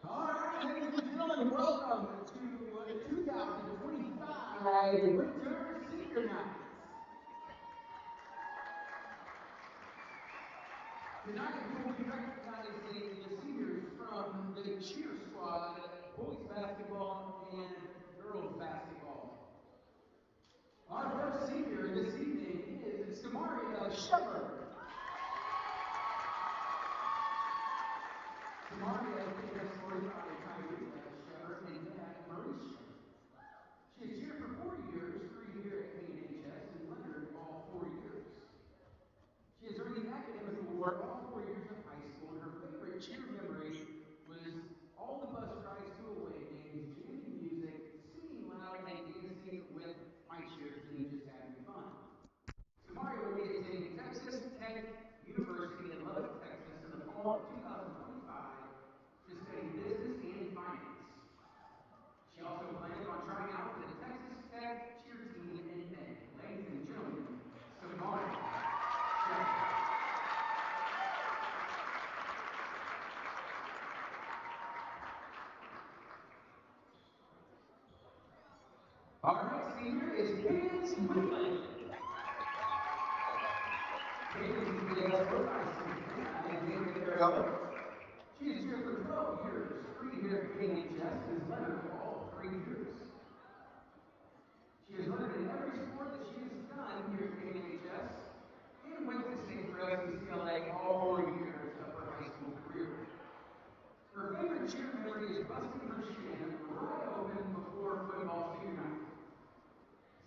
All right, ladies and gentlemen, welcome to the 2025 Winter Senior Night. Tonight we will be recognizing the seniors from the cheer squad, boys basketball and girls basketball. Our first senior this evening is Samaria Shepard. Samaria is KNHS Tyree Shepard and dad Maurice Shepard. She has cheered for 4 years, 3 here at KNHS and Leonard all 4 years. She has earned the academic award all 4 years of high school, and her favorite cheer memory was all the bus rides to away games, jamming music, singing loud, and dancing with my cheer team, just having fun. Samaria will be attending Texas Tech University in Lubbock, Texas in the fall of 2025 to study business and finance. She also plans on trying out for the Texas Tech cheer team in May. Ladies and gentlemen, Samaria Shepard. Our next senior is Cadence Whitland. Cadence is the Broadcast Team and David Farrell. She has cheered for 12 years, 3 here at KNHS, and has Leonard all 3 years. She has learned in every sport that she has done here at KNHS and went to state for SCCLA all 4 years of her high school career. Her favorite cheer memory is busting her shin wide open before football senior night.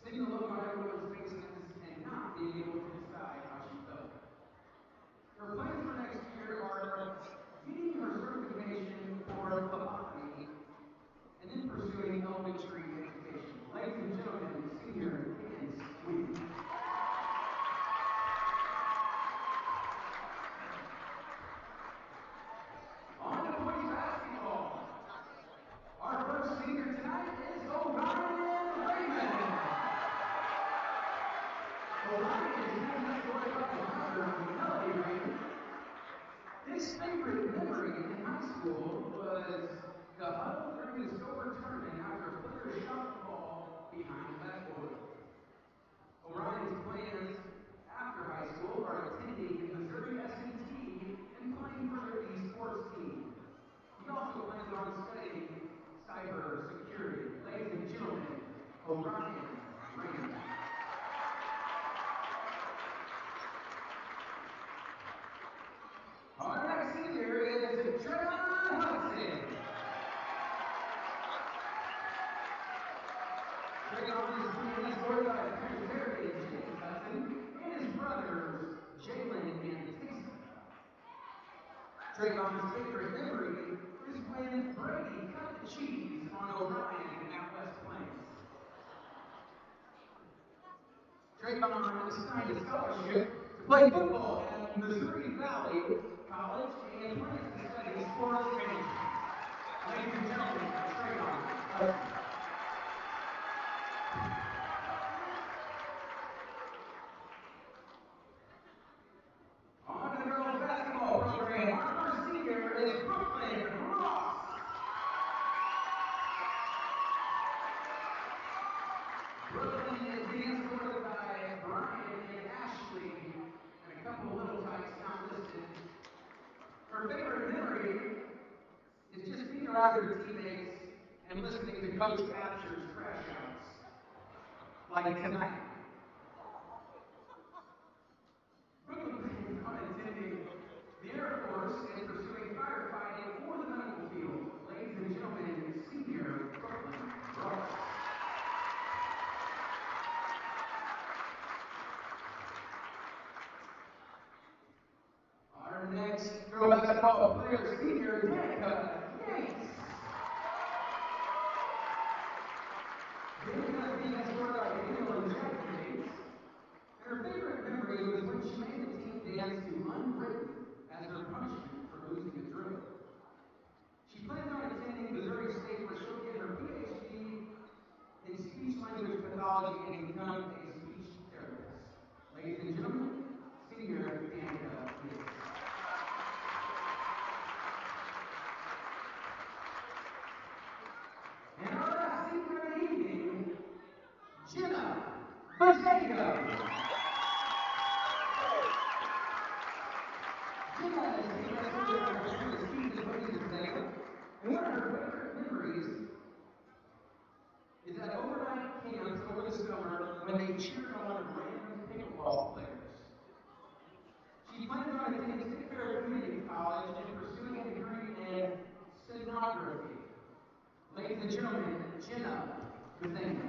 Seeing the look on everyone's faces and not being able to decide how she felt. Her plans for next year are getting her certification for phlebotomy and then pursuing elementary education. Ladies and gentlemen, senior Cadence Whitman. on is being escorted by parents Terry and James Hudson and his brothers Jalen and Taysom. Trayvon's favorite memory is when Brady cut the cheese on O'Brien at West Plains. Trayvon signed a scholarship to play football at Missouri Valley College and plans to study sports management. Ladies and gentlemen, Trayvon Hudson. On to the girls basketball program. Our first senior is Brooklyn Ross. Brooklyn is being escorted by Brian and Ashley and a couple of little tykes not listed. Her favorite memory is just being around her teammates and listening to Coach Asher's trash outs. Like tonight. Brooklyn plans on attending the Air Force and pursuing firefighting or the medical field. Ladies and gentlemen, senior Brooklyn Ross. Our next girl basketball player, senior Danica Yates. Danica is being escorted by Daniel and Jackie Yates. And her favorite memory was when she made the team dance to Unwritten as her punishment for losing a drill. She plans on attending Missouri State where she'll get her PhD in speech language pathology and become a speech therapist. Ladies and gentlemen, senior Danica Yates. And our last senior of the evening, Jenna Bazego. Jenna is being escorted by her friend Steve and Wendy Bazego. And one of her favorite memories is at overnight camps over the summer when they cheered on random pickleball players. She plans on attending State Fair Community College and pursuing a degree in stenography. Ladies and gentlemen, Jenna Bazego.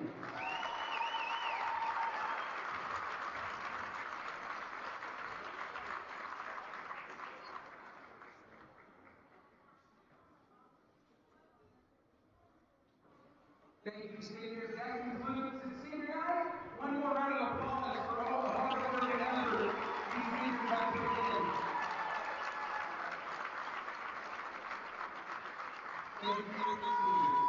Thank you, seniors. That concludes the senior night. One more round of applause for all the hard work and effort these seniors have put in. Thank you, seniors.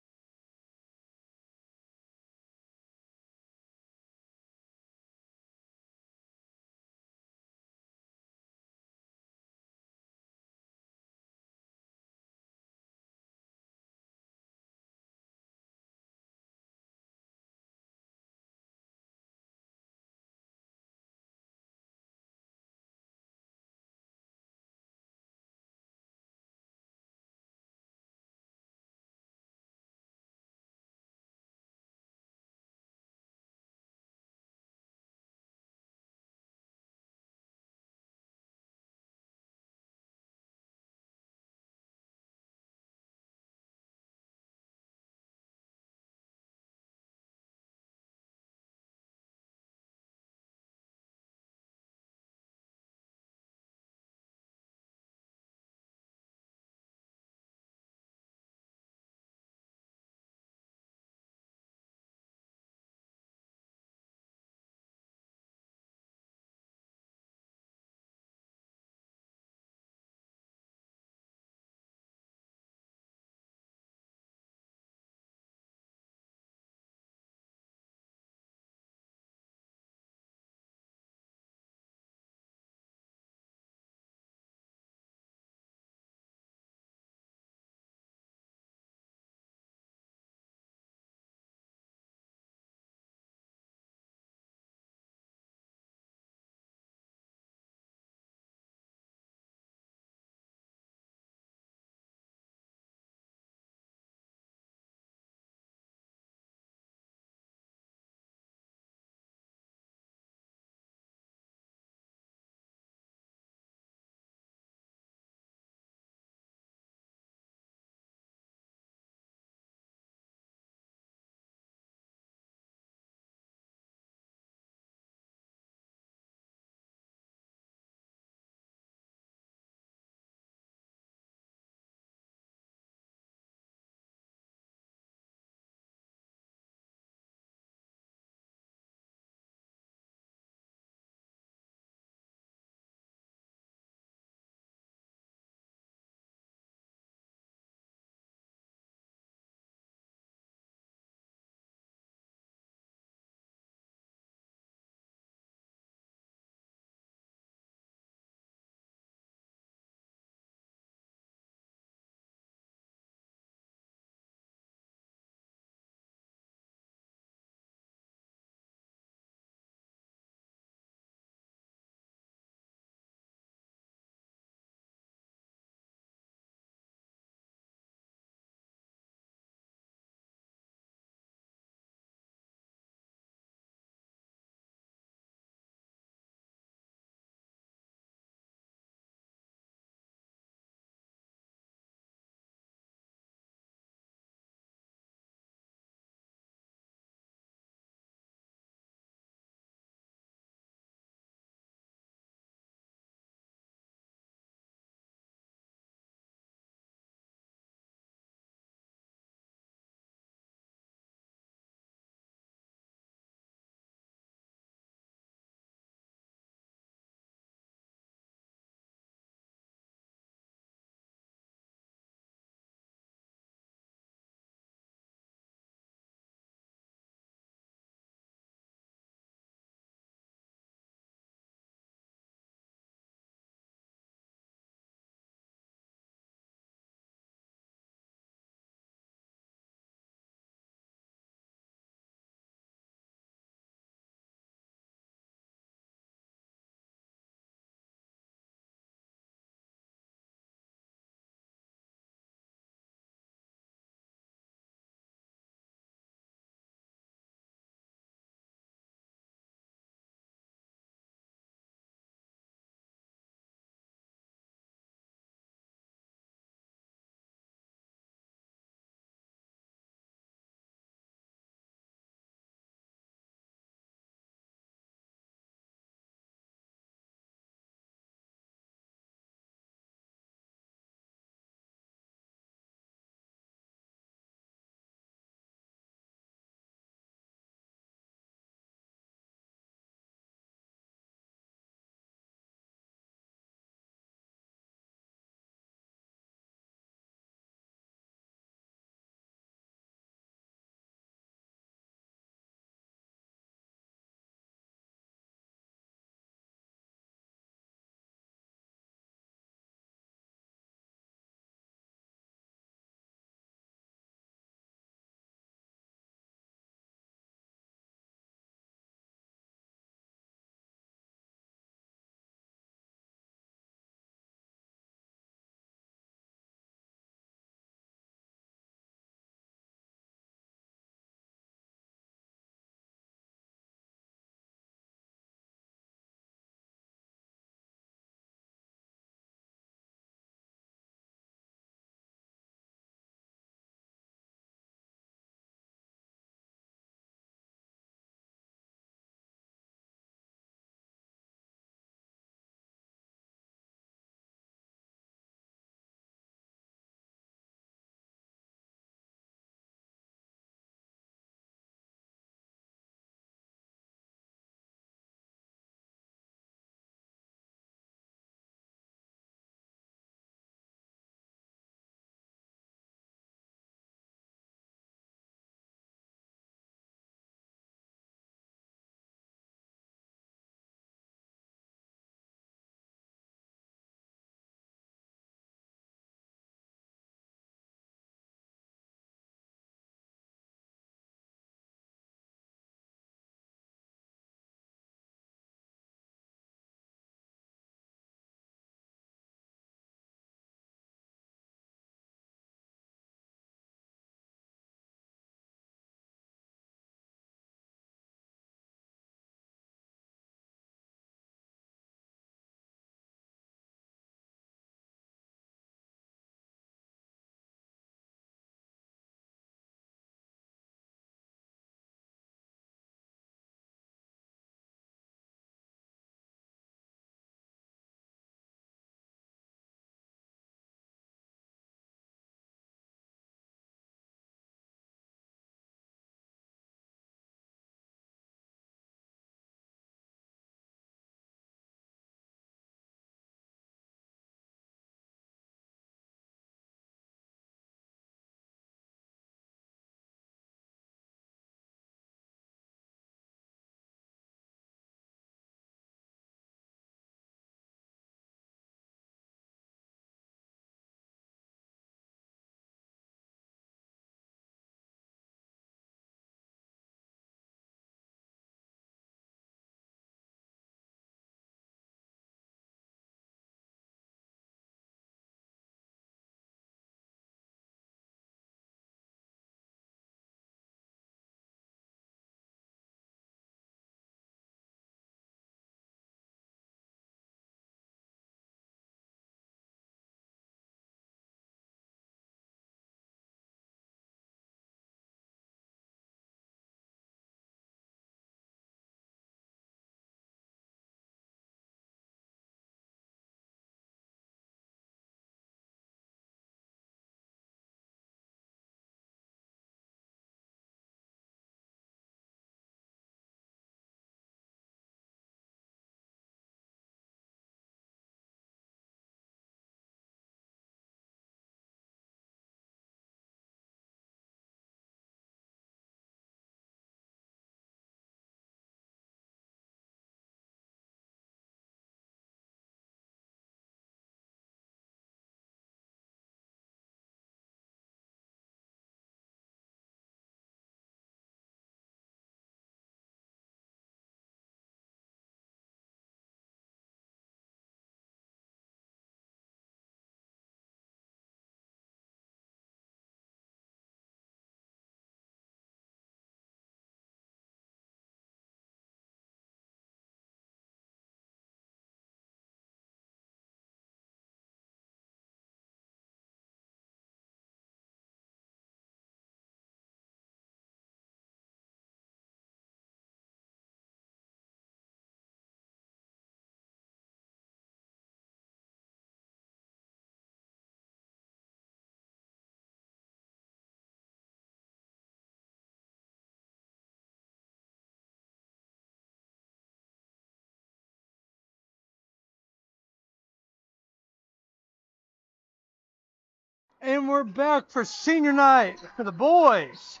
And we're back for senior night for the boys.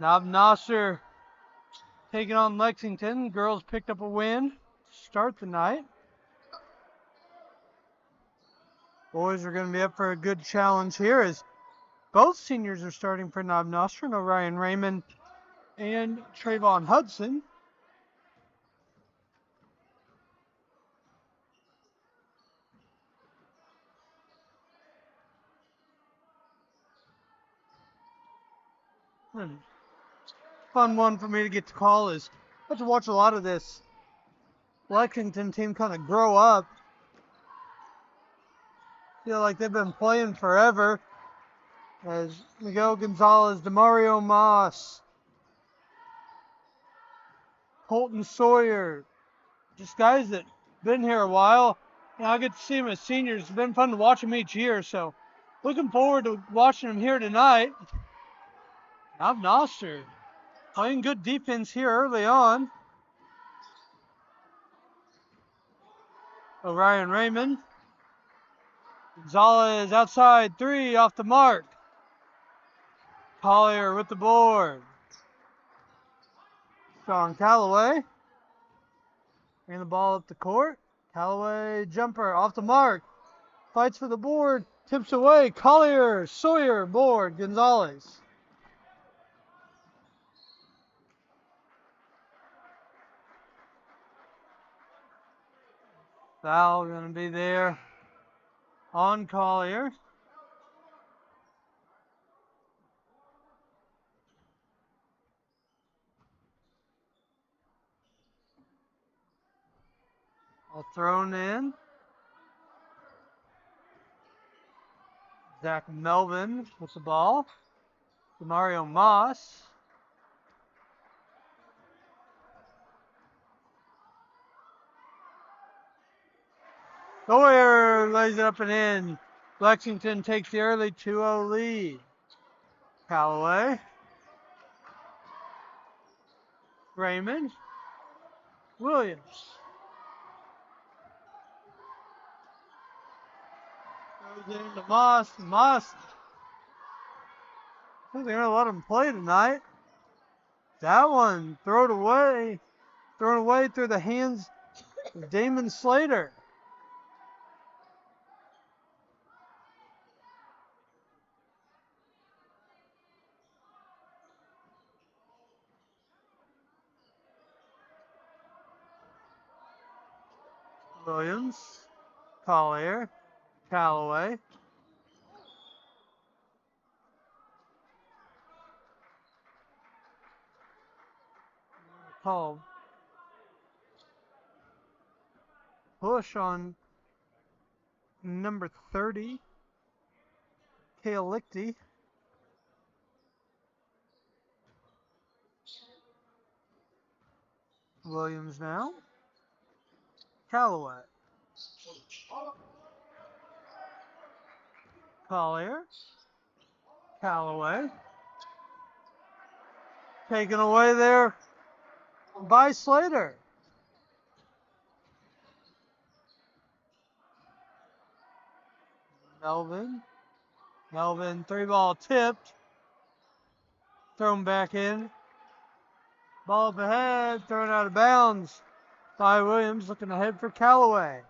Noster taking on Lexington. Girls picked up a win to start the night. Boys are going to be up for a good challenge here as both seniors are starting for Noster. Ryan Raymond and Trayvon Hudson. Fun one for me to get to call is I have to watch a lot of this Lexington team kind of grow up. Feel like they've been playing forever. As Miguel Gonzalez, Demario Moss, Colton Sawyer, just guys that been here a while. And I get to see them as seniors. It's been fun to watch them each year. So looking forward to watching them here tonight. Noster playing good defense here early on. Orion Raymond. Gonzalez outside 3 off the mark. Collier with the board. Sean Callaway. Bring the ball up the court. Callaway jumper off the mark. Fights for the board. Tips away. Collier, Sawyer, board. Gonzalez. Foul going to be there on Collier. All thrown in. Zach Melvin with the ball. Mario Moss. Sawyer lays it up and in. Lexington takes the early 2-0 lead. Callaway. Raymond. Williams. Goes into Moss. Moss. I think they're going to let him play tonight. That one thrown away through the hands of Damon Slater. Williams, Collier, Callaway. Call push on number 30, Kalicti. Williams now. Callaway. Collier. Callaway. Taken away there by Slater. Melvin. 3-ball tipped. Thrown back in. Ball up ahead. Thrown out of bounds by Williams. Looking ahead for Callaway.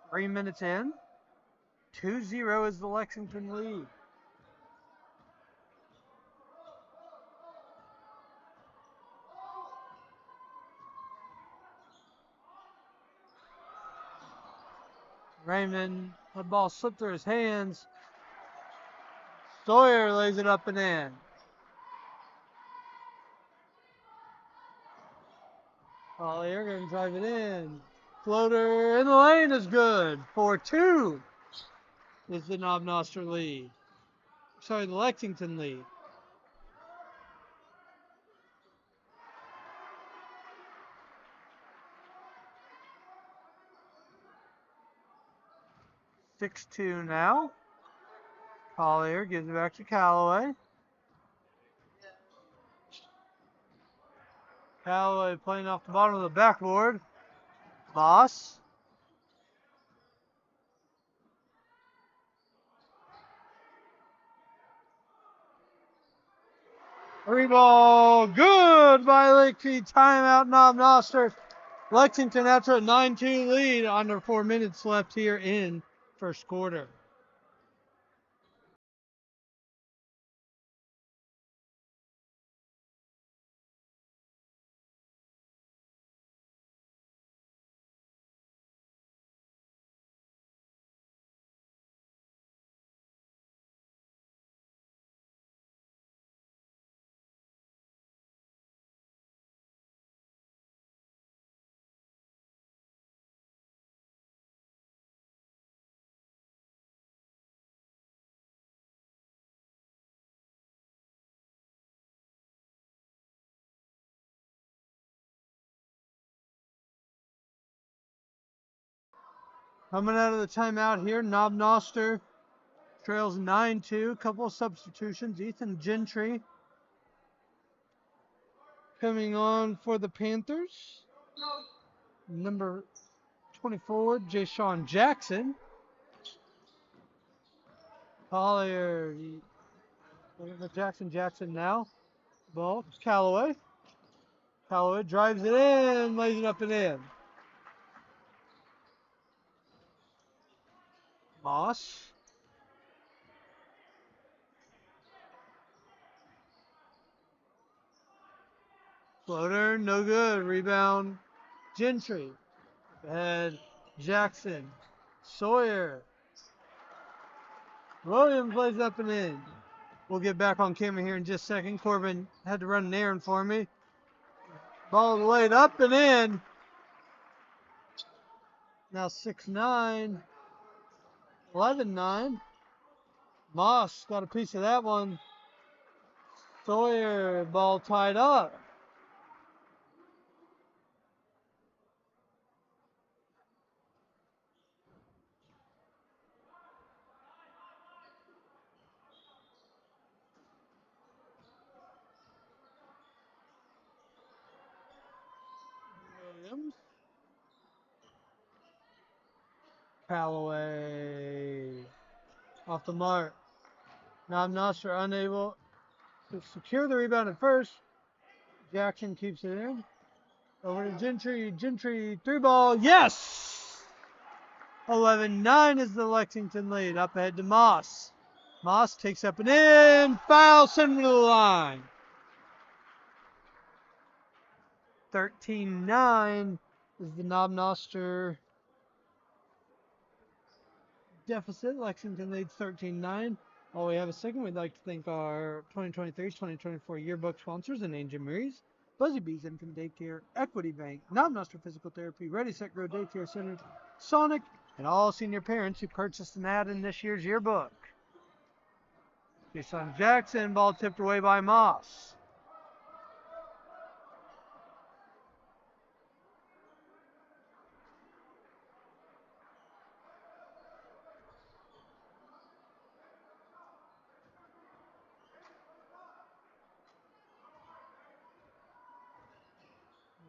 3 minutes in. 2-0 is the Lexington lead. Raymond, the ball slipped through his hands. Sawyer lays it up and in. Collier going to drive it in. Floater in the lane is good. 4-2 is the Noster lead. Sorry, the Lexington lead. (6-2) now. Collier gives it back to Callaway. Callaway playing off the bottom of the backboard. Moss. Three ball, good by Lexington. Timeout, Noster. Lexington after a 9-2 lead. Under 4 minutes left here in first quarter. Coming out of the timeout here, Noster trails 9-2. Couple of substitutions. Ethan Gentry coming on for the Panthers. Number 24, Ja'Shawn Jackson. Collier, Jackson now. Ball, Callaway. Callaway drives it in, lays it up and in. Moss. Floater, no good. Rebound, Gentry. Ahead, Jackson. Sawyer. Williams lays up and in. We'll get back on camera here in just a second. Corbin had to run an errand for me. Ball laid up and in. Now 6-9. 11-9. Moss got a piece of that one. Sawyer, ball tied up. Williams. Callaway. Off the mark. Now Noster unable to secure the rebound at first. Jackson keeps it in. Over to Gentry. Gentry, three ball. Yes! 11-9 is the Lexington lead. Up ahead to Moss. Moss takes up and in. Foul, send him to the line. 13-9 is the Noster deficit. Lexington leads 13-9. While we have a second, we'd like to thank our 2023-2024 yearbook sponsors and Angel Mary's, Buzzy Bees Infant Daycare, Equity Bank, Noster Physical Therapy, Ready Set Grow Daycare Center, Sonic, and all senior parents who purchased an ad in this year's yearbook. Ja'Shawn Jackson, ball tipped away by Moss.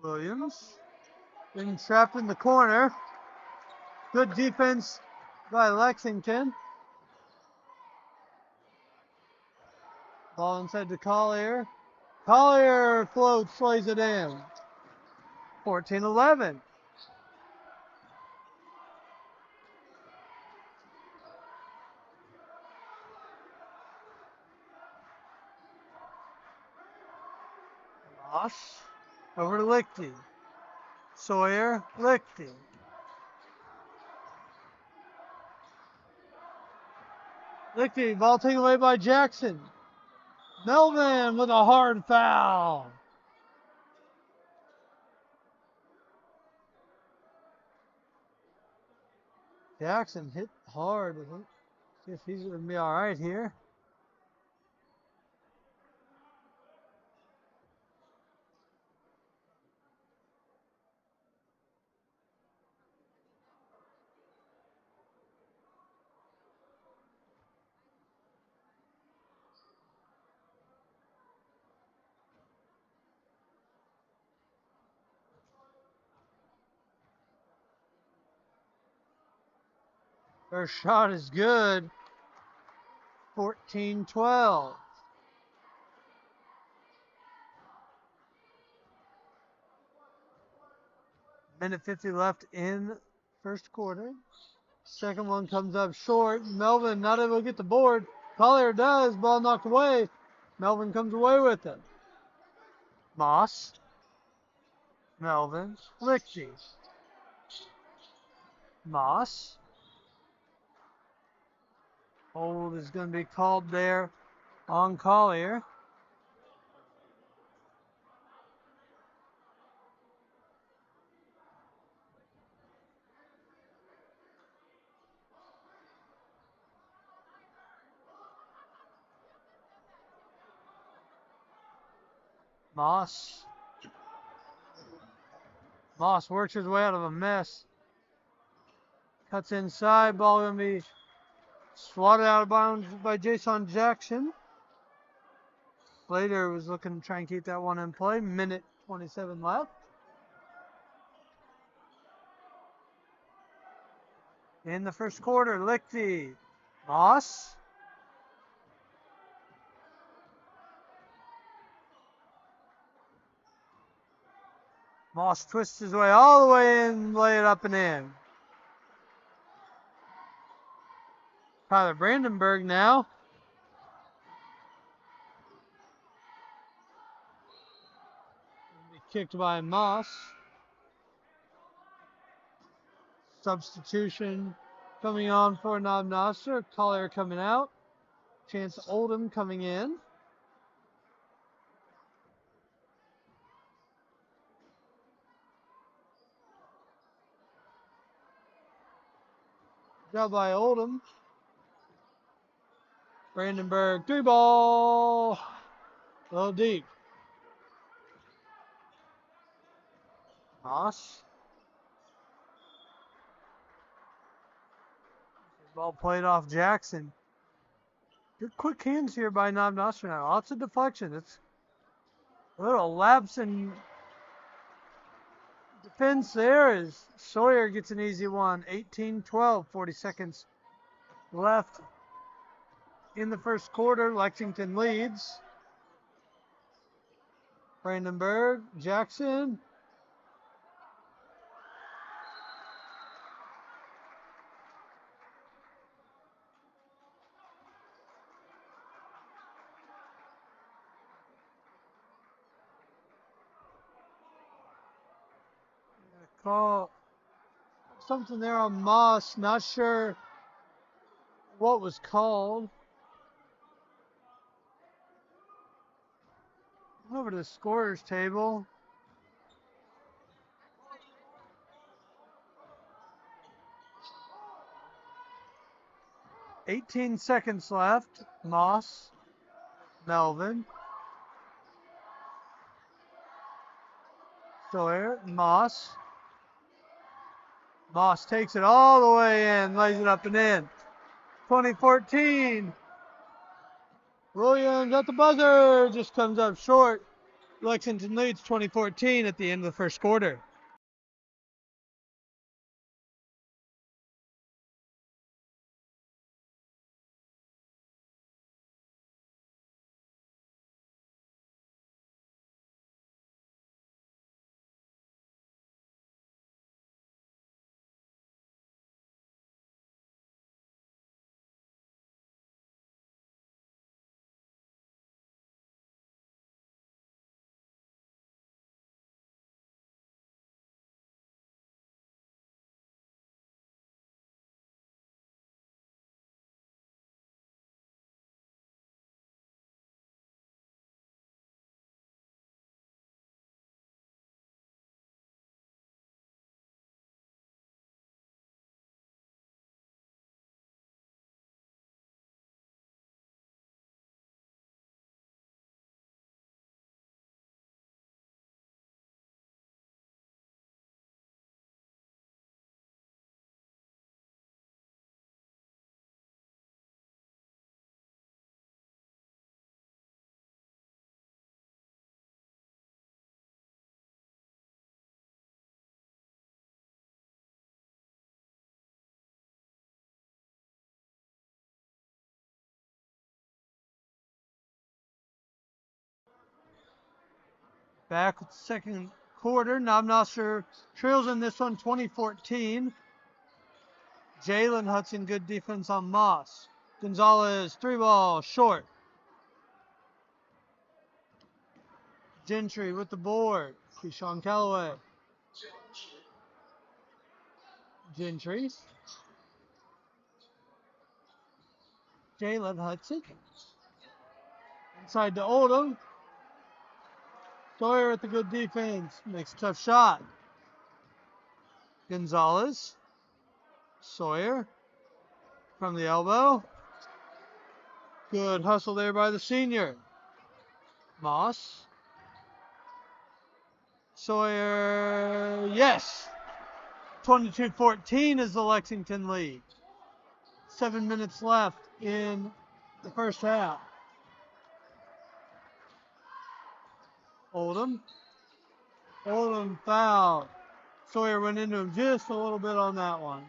Williams, being trapped in the corner. Good defense by Lexington. Ball inside to Collier. Collier floats, slays it in. 14-11. Moss over to Lichty. Sawyer, Lichty. Lichty, ball taken away by Jackson. Melvin with a hard foul. Jackson hit hard. See if he's going to be all right here. First shot is good. 14-12. Minute 50 left in first quarter. Second one comes up short. Melvin not able to get the board. Collier does. Ball knocked away. Melvin comes away with it. Moss. Melvin. Lichty. Moss. Hold is going to be called there on Collier. Moss. Moss works his way out of a mess. Cuts inside. Ball going to be swatted out of bounds by Jason Jackson. Slater was looking to try and keep that one in play. Minute 27 left. In the first quarter, Lichty. Moss. Moss twists his way all the way in, lay it up and in. Tyler Brandenburg now. Kicked by Moss. Substitution coming on for Noster. Collier coming out. Chance Oldham coming in. Job by Oldham. Brandenburg, 3-ball. A little deep. Moss. Ball played off Jackson. Good quick hands here by Noster now. Lots of deflection. It's a little lapse in defense there as Sawyer gets an easy one. 18-12, 40 seconds left in the first quarter. Lexington leads. Brandenburg, Jackson. Call something there on Moss. Not sure what was called. Over to the scorer's table. "18 seconds left. Moss, Melvin, Sawyer, Moss. Moss takes it all the way in, lays it up and in. 2014. Williams at the buzzer, just comes up short. Lexington leads 2014 at the end of the first quarter. Back with the second quarter. Noster trails in this one 2014. Jalen Hudson, good defense on Moss. Gonzalez, 3-ball, short. Gentry with the board. Keyshawn Callaway. Gentry. Jalen Hudson. Inside to Oldham. Sawyer with a good defense. Makes a tough shot. Gonzalez. Sawyer. From the elbow. Good hustle there by the senior. Moss. Sawyer. Yes. 22-14 is the Lexington lead. 7 minutes left in the first half. Oldham foul. Sawyer went into him just a little bit on that one.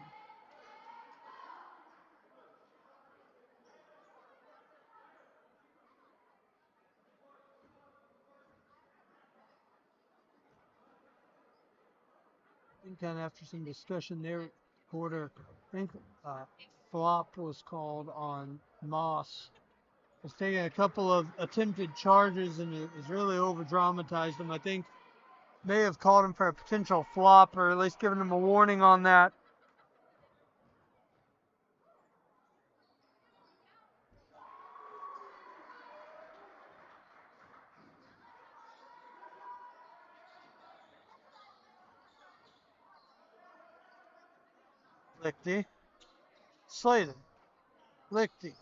I think kind of after some discussion there, quarter, I think flop was called on Moss. He's taking a couple of attempted charges and has really over-dramatized them. I think may have called him for a potential flop or at least given him a warning on that. Lichty. Slater. Lichty.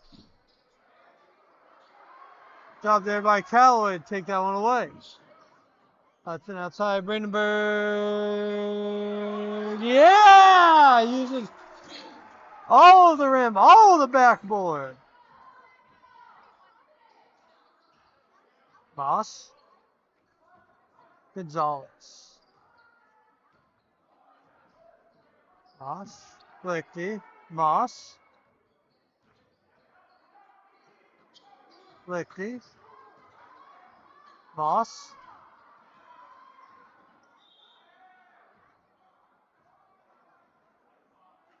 Job there by Callaway to take that one away. Hudson outside, Brandenburg. Yeah! Uses all of the rim, all of the backboard. Moss. Gonzalez. Moss. Lichty. Moss. Lichty. Moss.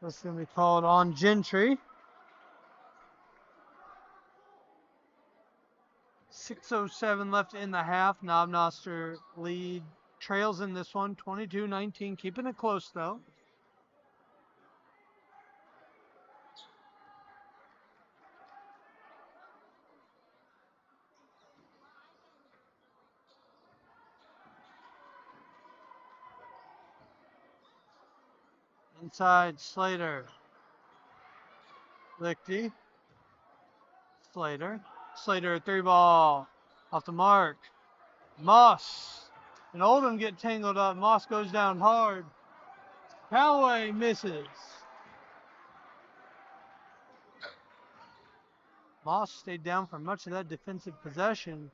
That's going to be called on Gentry. 6:07 left in the half. Noster lead trails in this one, 22-19, keeping it close though. Inside, Slater. Lichty. Slater. Slater, 3-ball. Off the mark. Moss. And Oldham get tangled up. Moss goes down hard. Callaway misses. Moss stayed down for much of that defensive possession.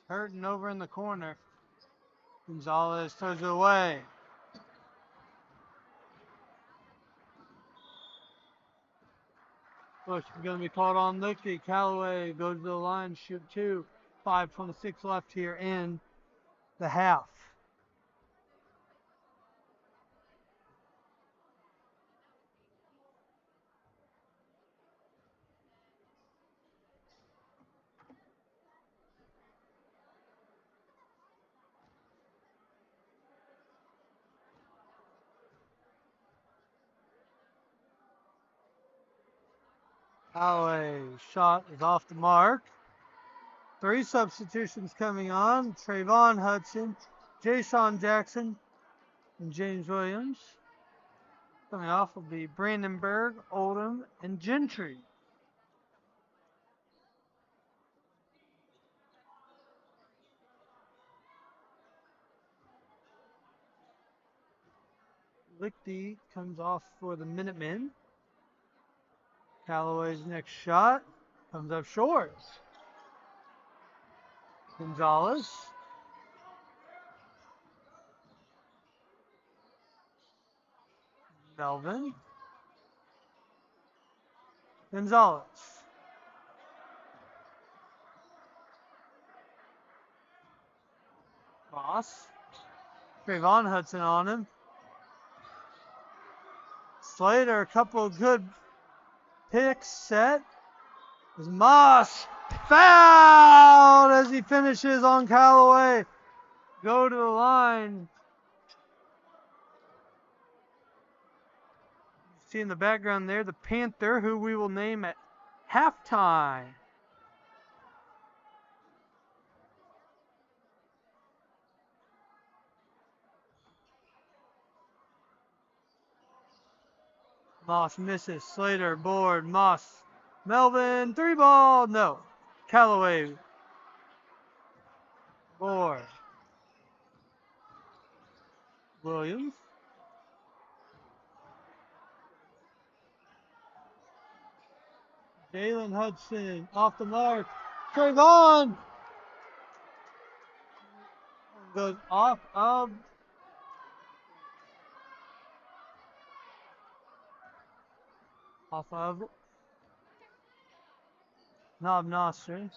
Hurting over in the corner. Gonzalez throws it away. Push is going to be called on Lichty. Callaway goes to the line, shoot 2. 5:26 left here in the half. Callaway shot is off the mark. 3 substitutions coming on. Trayvon Hudson, Jason Jackson, and James Williams. Coming off will be Brandenburg, Oldham, and Gentry. Lichty comes off for the Minutemen. Callaway's next shot comes up short. Gonzalez. Melvin. Gonzalez. Moss. Trayvon Hudson on him. Slater, a couple of good picks set. As Moss fouled as he finishes on Callaway. Go to the line. See in the background there, the Panther, who we will name at halftime. Moss misses. Slater, board, Moss. Melvin, 3-ball. No. Callaway. Board. Williams. Jalen Hudson off the mark. Trayvon goes off of Noster.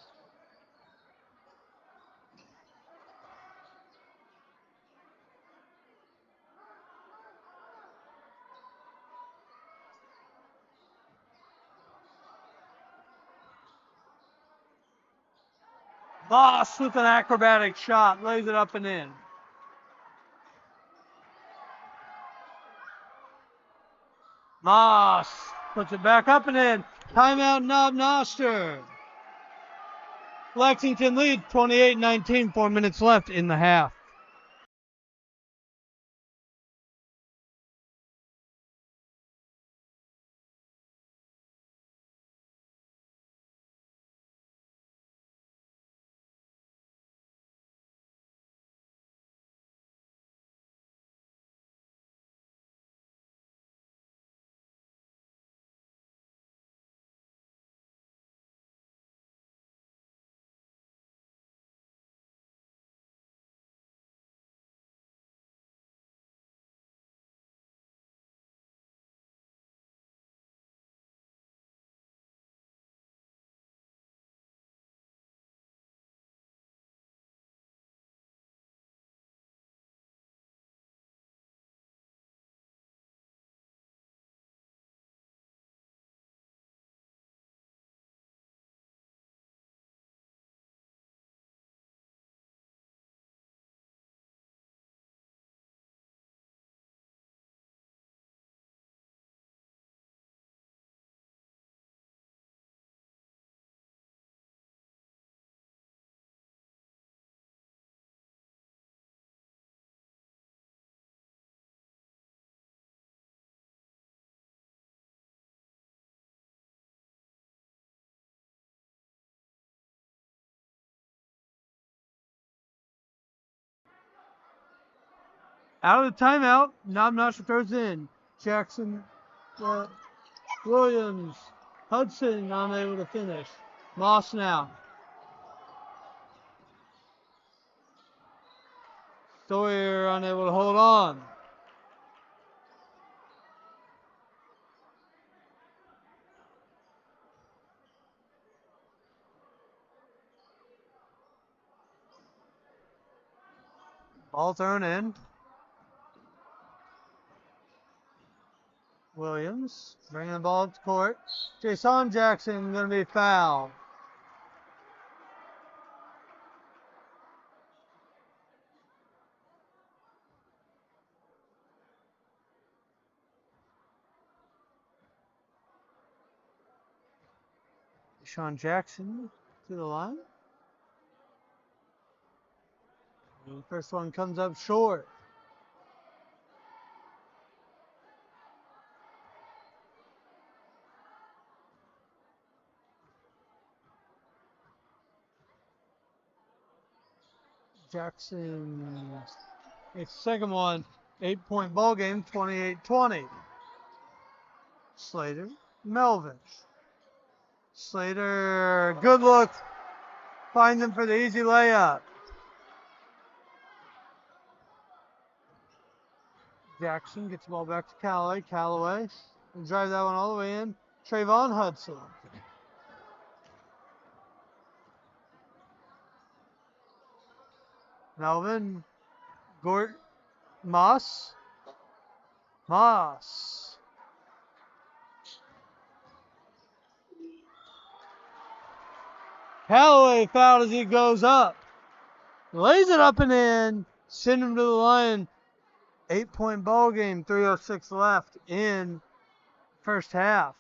Moss with an acrobatic shot, lays it up and in. Moss puts it back up and in. Timeout, Noster. Lexington leads 28-19, 4 minutes left in the half. Out of the timeout, Noster throws in. Jackson, Williams, Hudson unable to finish. Moss now. Sawyer unable to hold on. Ball thrown in. Williams bringing the ball up to court. Jason Jackson going to be fouled. Jason Jackson to the line. And the first one comes up short. Jackson, it's second one, 8-point ball game, 28-20. Slater, Melvin. Slater, good look, finds him for the easy layup. Jackson gets the ball back to Callaway. Callaway will drive that one all the way in. Trayvon Hudson. Melvin Gort Moss. Moss. Callaway fouled as he goes up. Lays it up and in. Send him to the line. 8-point ball game. 3:06 left in first half.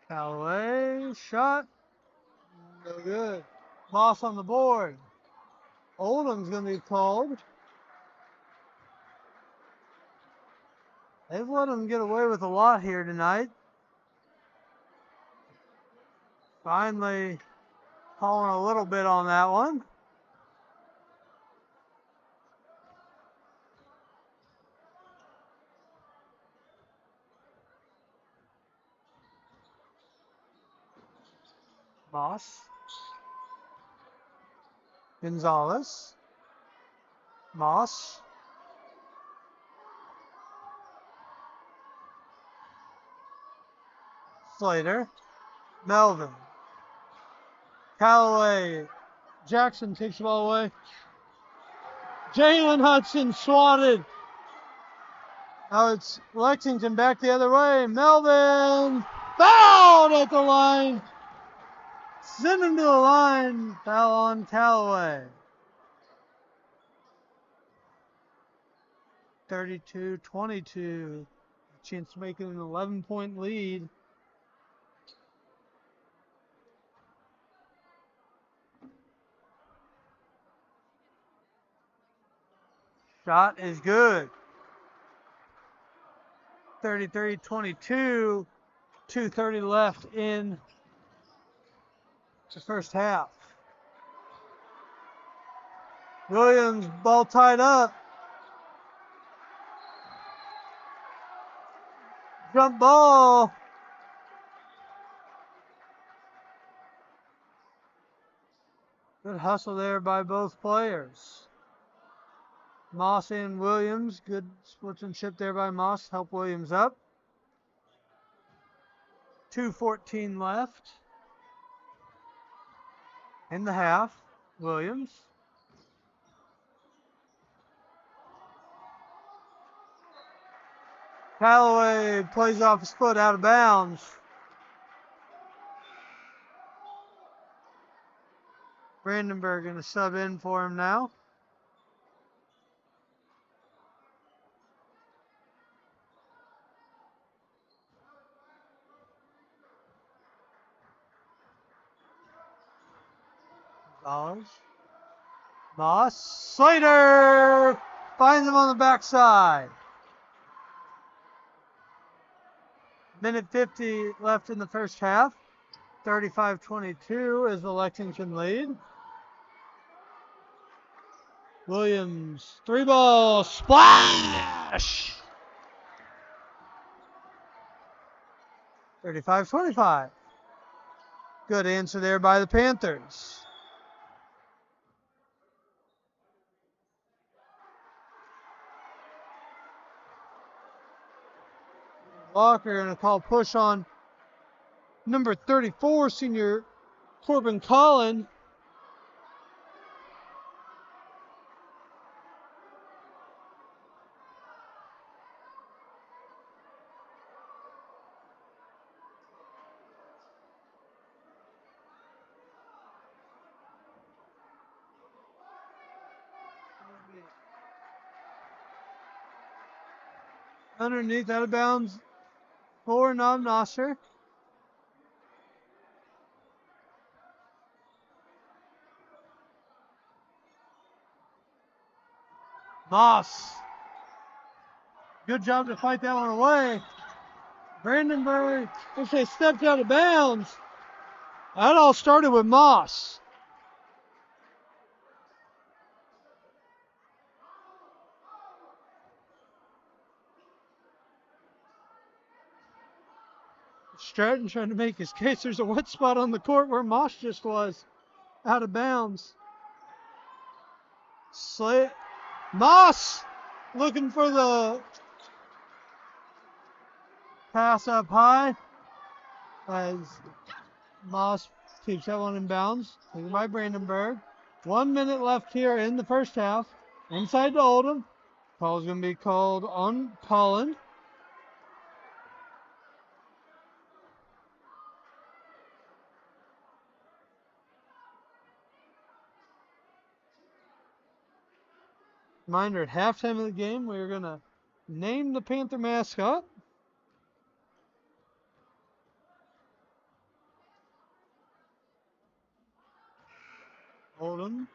Callaway shot. No good. Moss on the board. Oldham's going to be called. They've let him get away with a lot here tonight. Finally calling a little bit on that one. Moss. Gonzalez. Moss. Slater. Melvin. Callaway. Jackson takes the ball away. Jalen Hudson swatted. Now it's Lexington back the other way. Melvin fouled at the line. Send him to the line. Foul on Callaway. 32-22. Chance to make it an 11-point lead. Shot is good. 33-22. 2:30 left in the first half. Williams, ball tied up. Jump ball. Good hustle there by both players. Moss and Williams. Good sportsmanship there by Moss. Help Williams up. 2:14 left in the half. Williams. Callaway plays off his foot out of bounds. Brandenburg going to sub in for him now. Moss. Slater finds him on the backside. Minute 50 left in the first half. 35-22 is the Lexington lead. Williams, 3-ball, splash! 35-25. Good answer there by the Panthers. Walker going to call push on number 34, senior Corbin Collin. Underneath, out of bounds for Noster. Moss. Good job to fight that one away. Brandenburg, if they stepped out of bounds. That all started with Moss. Stratton trying to make his case. There's a wet spot on the court where Moss just was. Out of bounds. Moss looking for the pass up high as Moss keeps that one in bounds. Taken by Brandenburg. 1 minute left here in the first half. Inside to Oldham. Call's going to be called on Colin. Reminder, at halftime of the game, we're going to name the Panther mascot. Oldham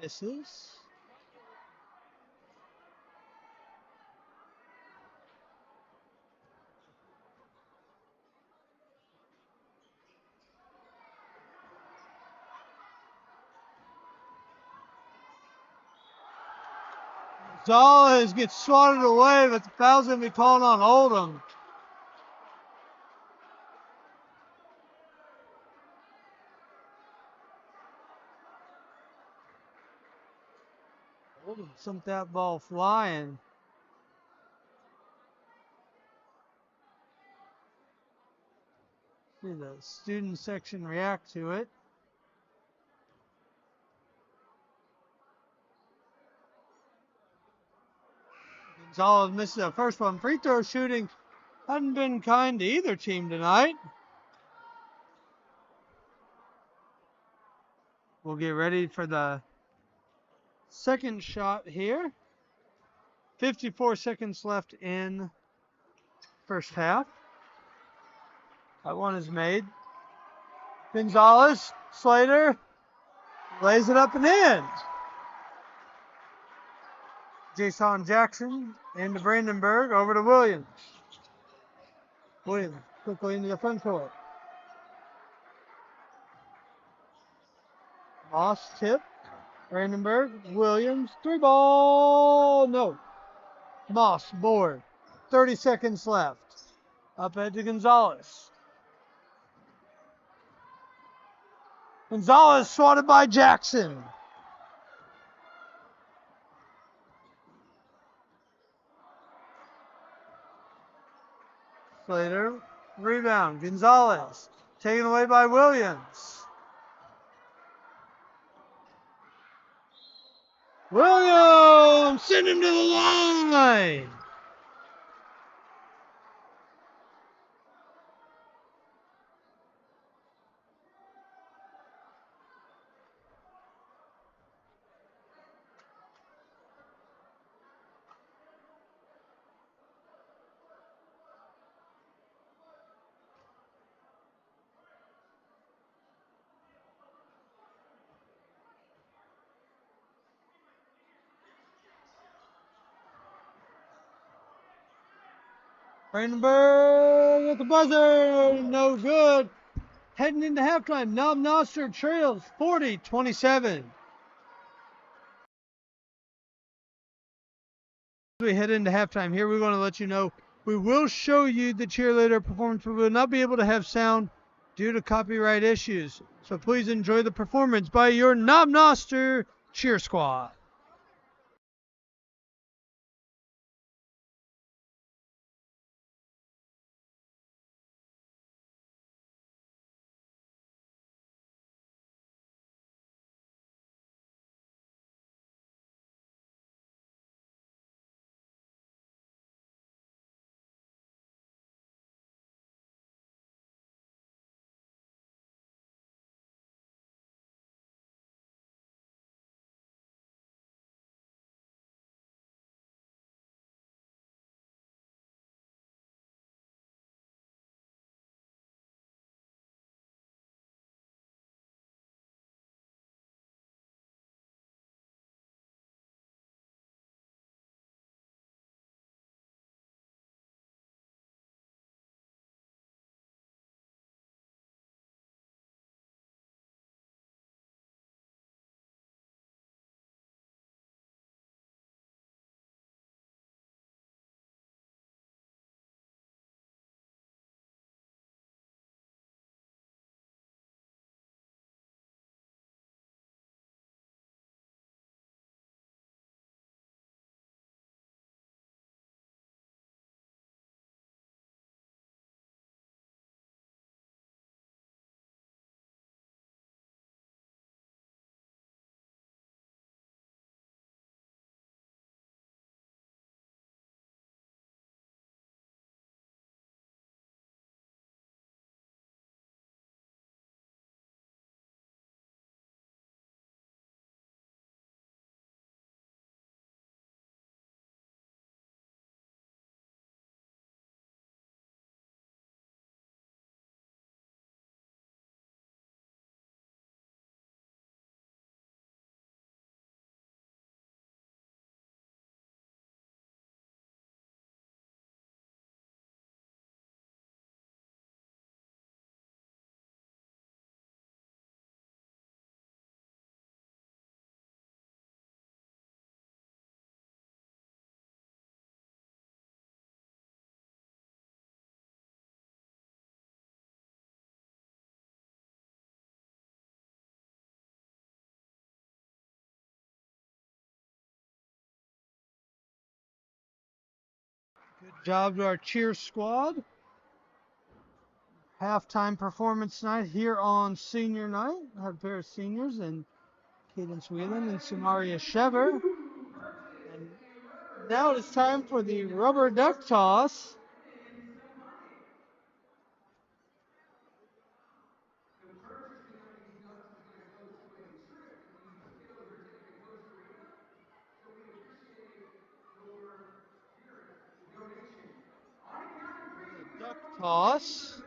misses. Gonzalez gets swatted away, but the foul's going to be called on Oldham. Oldham sent that ball flying. See the student section react to it. Gonzalez misses the first one. Free throw shooting hadn't been kind to either team tonight. We'll get ready for the second shot here. 54 seconds left in first half. That one is made. Gonzalez, Slater, lays it up and in. Jason Jackson into Brandenburg, over to Williams. Williams quickly into the front court. Moss tip. Brandenburg, Williams, three ball, no. Moss, board. 30 seconds left. Up ahead to Gonzalez. Gonzalez swatted by Jackson. Slater, rebound. Gonzalez, taken away by Williams. Williams, send him to the line. Brandenburg at the buzzer, no good. Heading into halftime, Noster trails 40-27. As we head into halftime here, we want to let you know we will show you the cheerleader performance, but we will not be able to have sound due to copyright issues. So please enjoy the performance by your Noster cheer squad. Good job to our cheer squad. Halftime performance tonight here on senior night. I have a pair of seniors and Cadence Whelan and Samaria Shever. And now it is time for the rubber duck toss. Duck toss.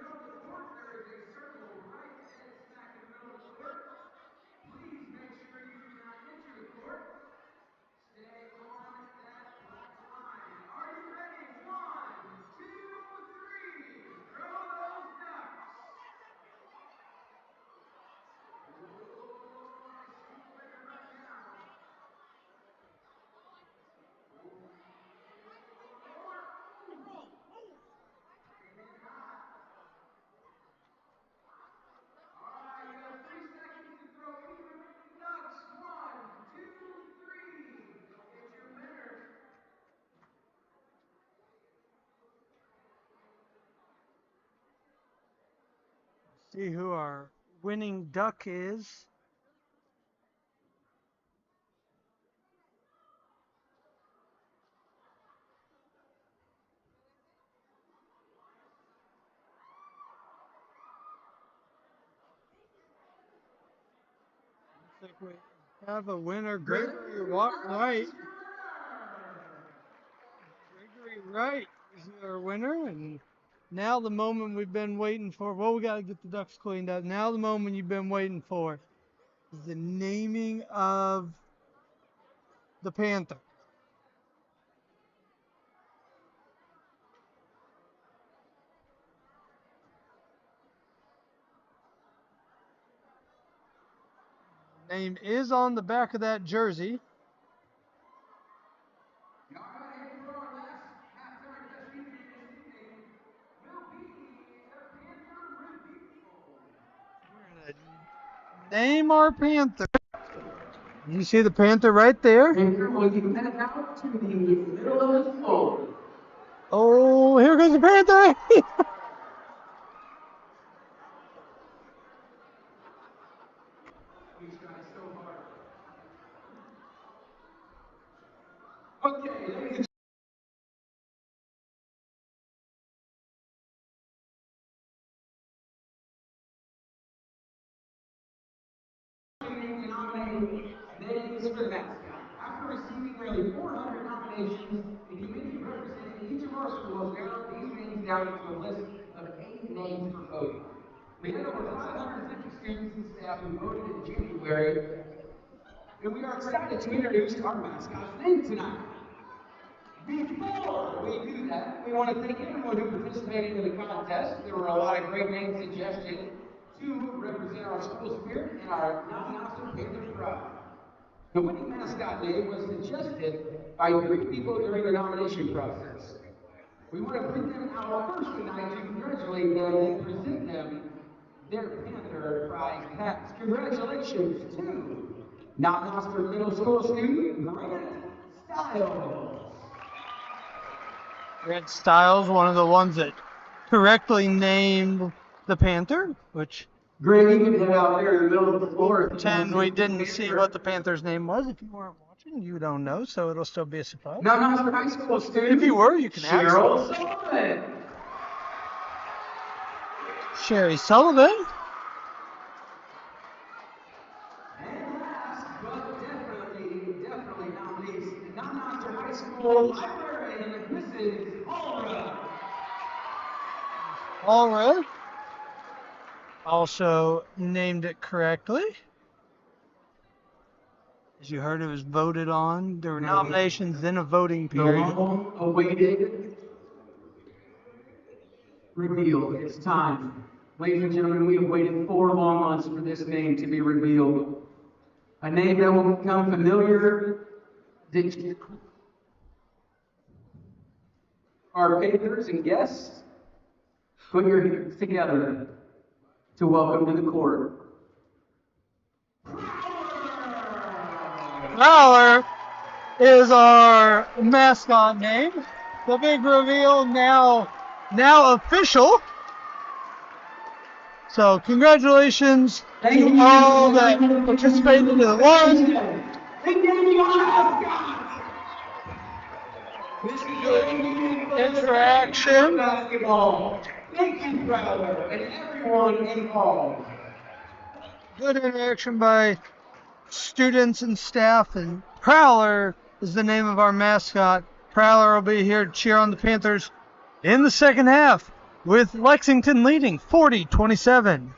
See who our winning duck is. Looks like we have a winner, Gregory Wright. Gregory Wright is our winner, and now the moment we've been waiting for. Well, we got to get the ducks cleaned up. Now the moment you've been waiting for is the naming of the Panther. Name is on the back of that jersey. We're gonna name our Panther. You see the Panther right there? Panther will be headed out to the middle of the floor. Oh, here goes the Panther! Okay, ladies and nominating names for the mascot. After receiving nearly 400 nominations, the committee representing each of our schools narrowed these names down to a list of 8 names for voting. We had over 550 students and staff who voted in January, and we are excited to introduce our mascot's name tonight. Before we do that, we want to thank everyone who participated in the contest. There were a lot of great names suggested to represent our school spirit and our Noster Panther pride. The winning mascot name was suggested by 3 people during the nomination process. We want to bring them out first tonight to congratulate them and present them their Panther prize hats. Congratulations to Noster Middle School student Grant Stiles. Red Styles, one of the ones that correctly named the Panther, which Greg, you can head out there in the middle of the floor. pretend we didn't see what the Panther's name was. If you weren't watching, you don't know, so it'll still be a surprise. Now, Noster High School student. If you were, you can ask. Cheryl Sullivan. Sherry Sullivan. And last, but definitely not least, Noster High School librarian, Mrs. Allra. Allra also named it correctly. As you heard, it was voted on. There were nominations, then a voting The period. long-awaited reveal. It's time. Ladies and gentlemen, we have waited 4 long months for this name to be revealed. A name that will become familiar to our patrons and guests. Put your hands together to welcome to the court. Prowler is our mascot name. the big reveal now official. So congratulations to all that participated in the one. Interaction. Basketball. Thank you, Prowler, and everyone involved. Good interaction by students and staff, and Prowler is the name of our mascot. Prowler will be here to cheer on the Panthers in the second half, with Lexington leading 40-27.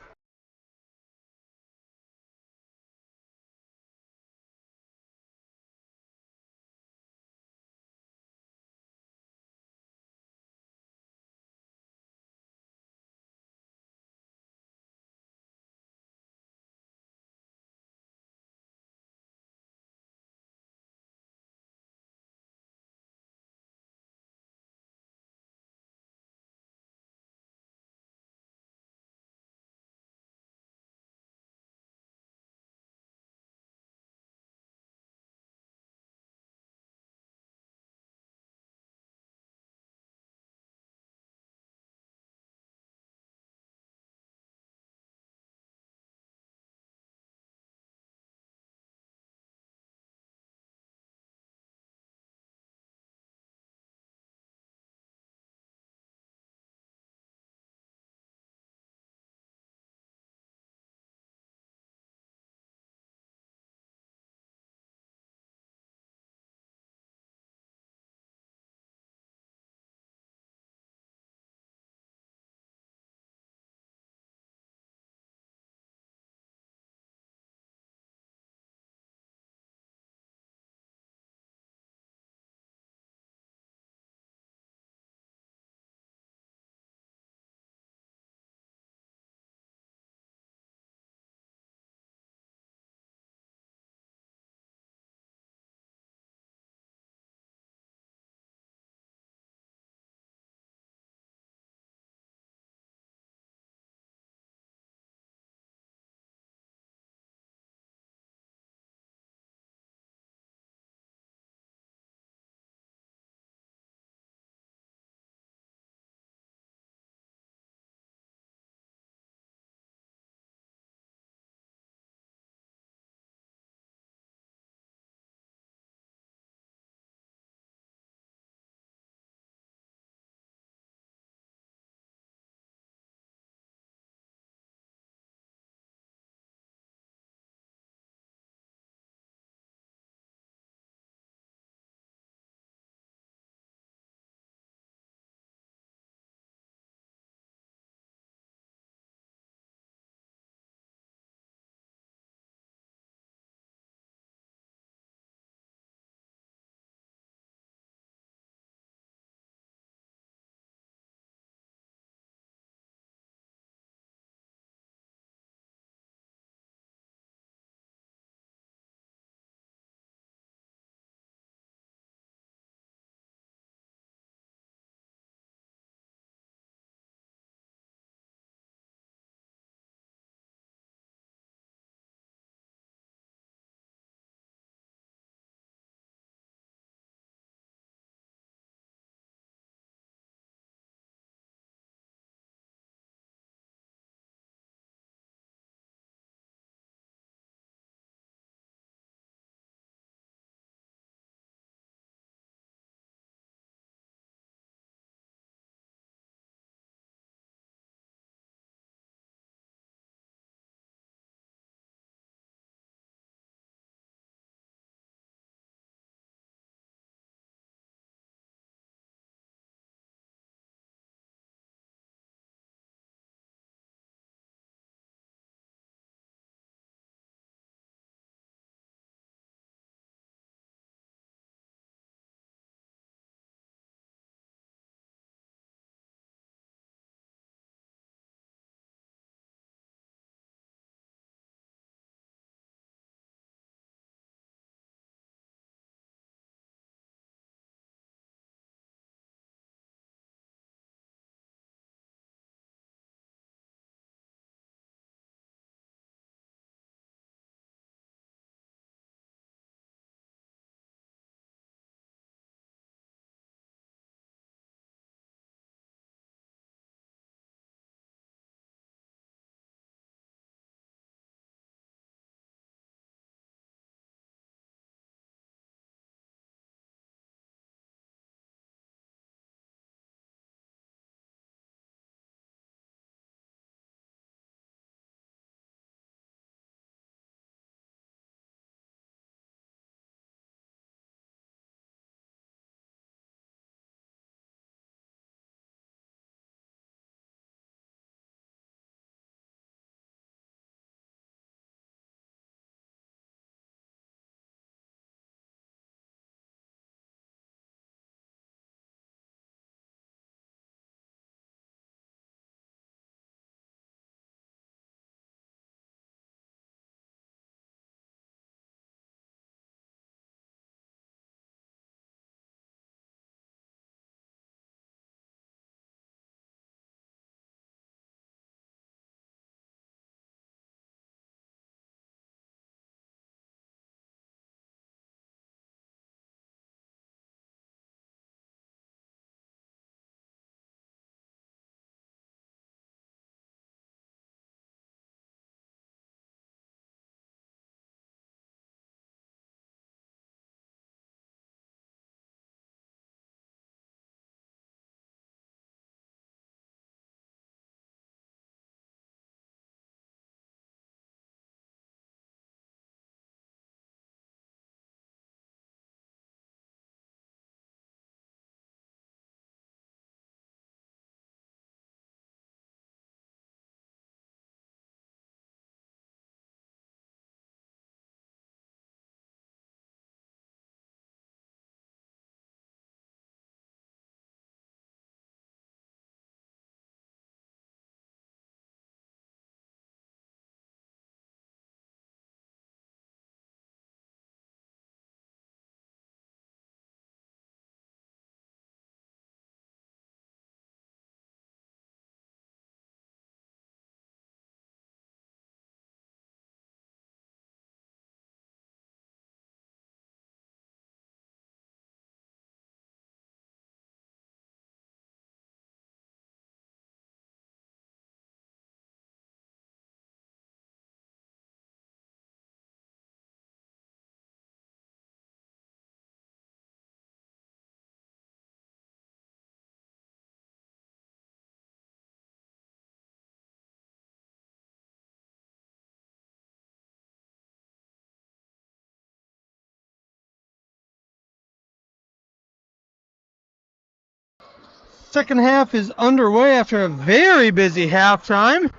second half is underway after a very busy halftime.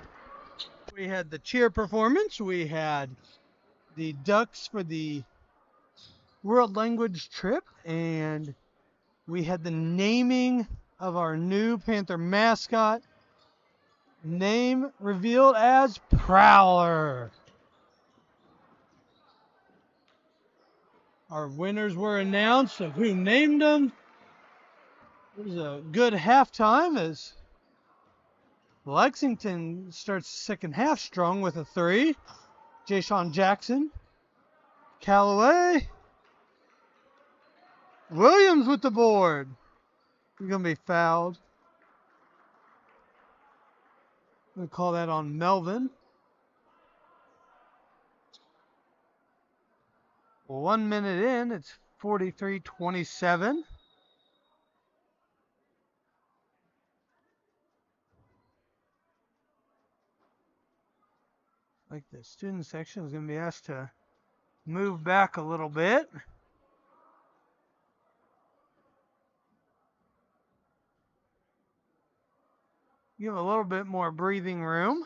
We had the cheer performance. We had the ducks for the world language trip. And we had the naming of our new Panther mascot. Name revealed as Prowler. Our winners were announced of who named them. It was a good halftime as Lexington starts the second half strong with a 3. Jaysean Jackson, Callaway, Williams with the board. He's going to be fouled. I'm going to call that on Melvin. 1 minute in, it's 43-27. Like the student section is going to be asked to move back a little bit. Give a little bit more breathing room.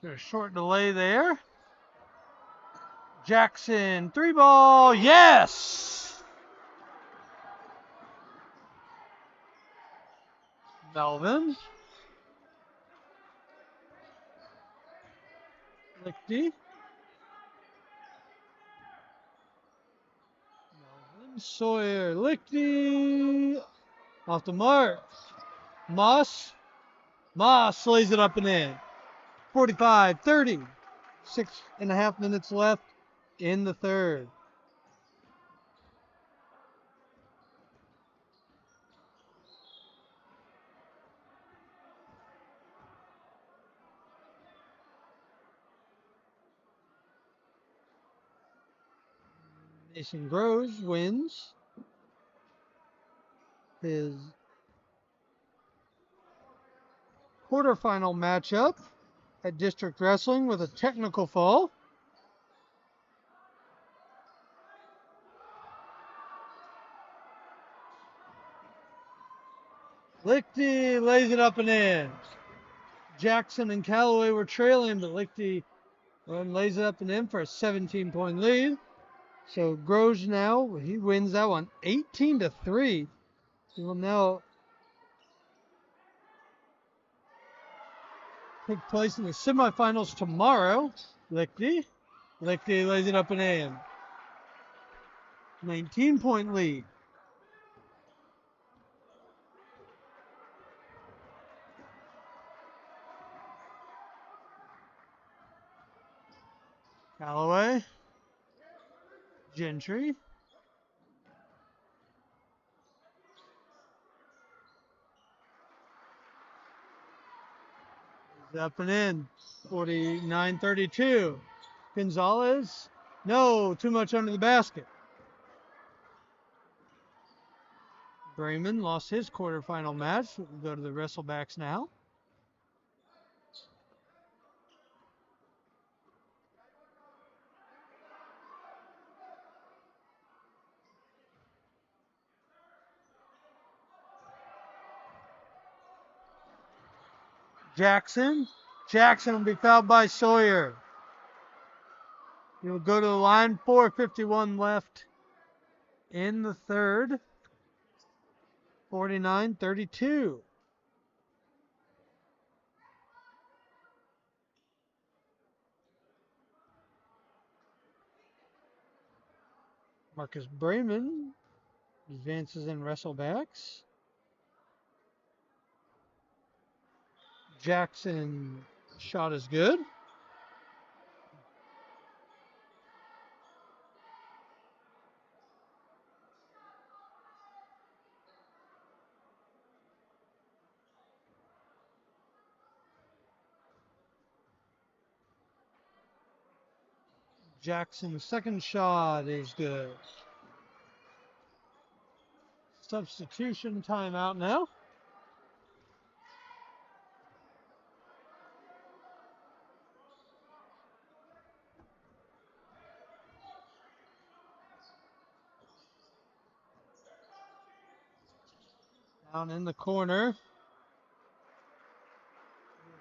There's a short delay there. Jackson, 3 ball, yes! Melvin. Lichty. Melvin, Sawyer, Lichty. Off the mark. Moss lays it up and in. 45-30. 6.5 minutes left in the third. Mason Groves wins his quarterfinal matchup at District Wrestling with a technical fall. Lichty lays it up and in. Jackson and Callaway were trailing, but Lichty lays it up and in for a 17-point lead. So Groves now, he wins that one 18-3. He will now take place in the semifinals tomorrow. Lichty lays it up and in. 19-point lead. Callaway. Gentry. It's up and in. 49-32. Gonzalez. No, too much under the basket. Brayman lost his quarterfinal match. We'll go to the wrestlebacks now. Jackson will be fouled by Sawyer. He'll go to the line. 4:51 left in the third. 49-32. Marcus Brayman advances in wrestlebacks. Jackson shot is good. Jackson's second shot is good. Substitution timeout now. Down in the corner.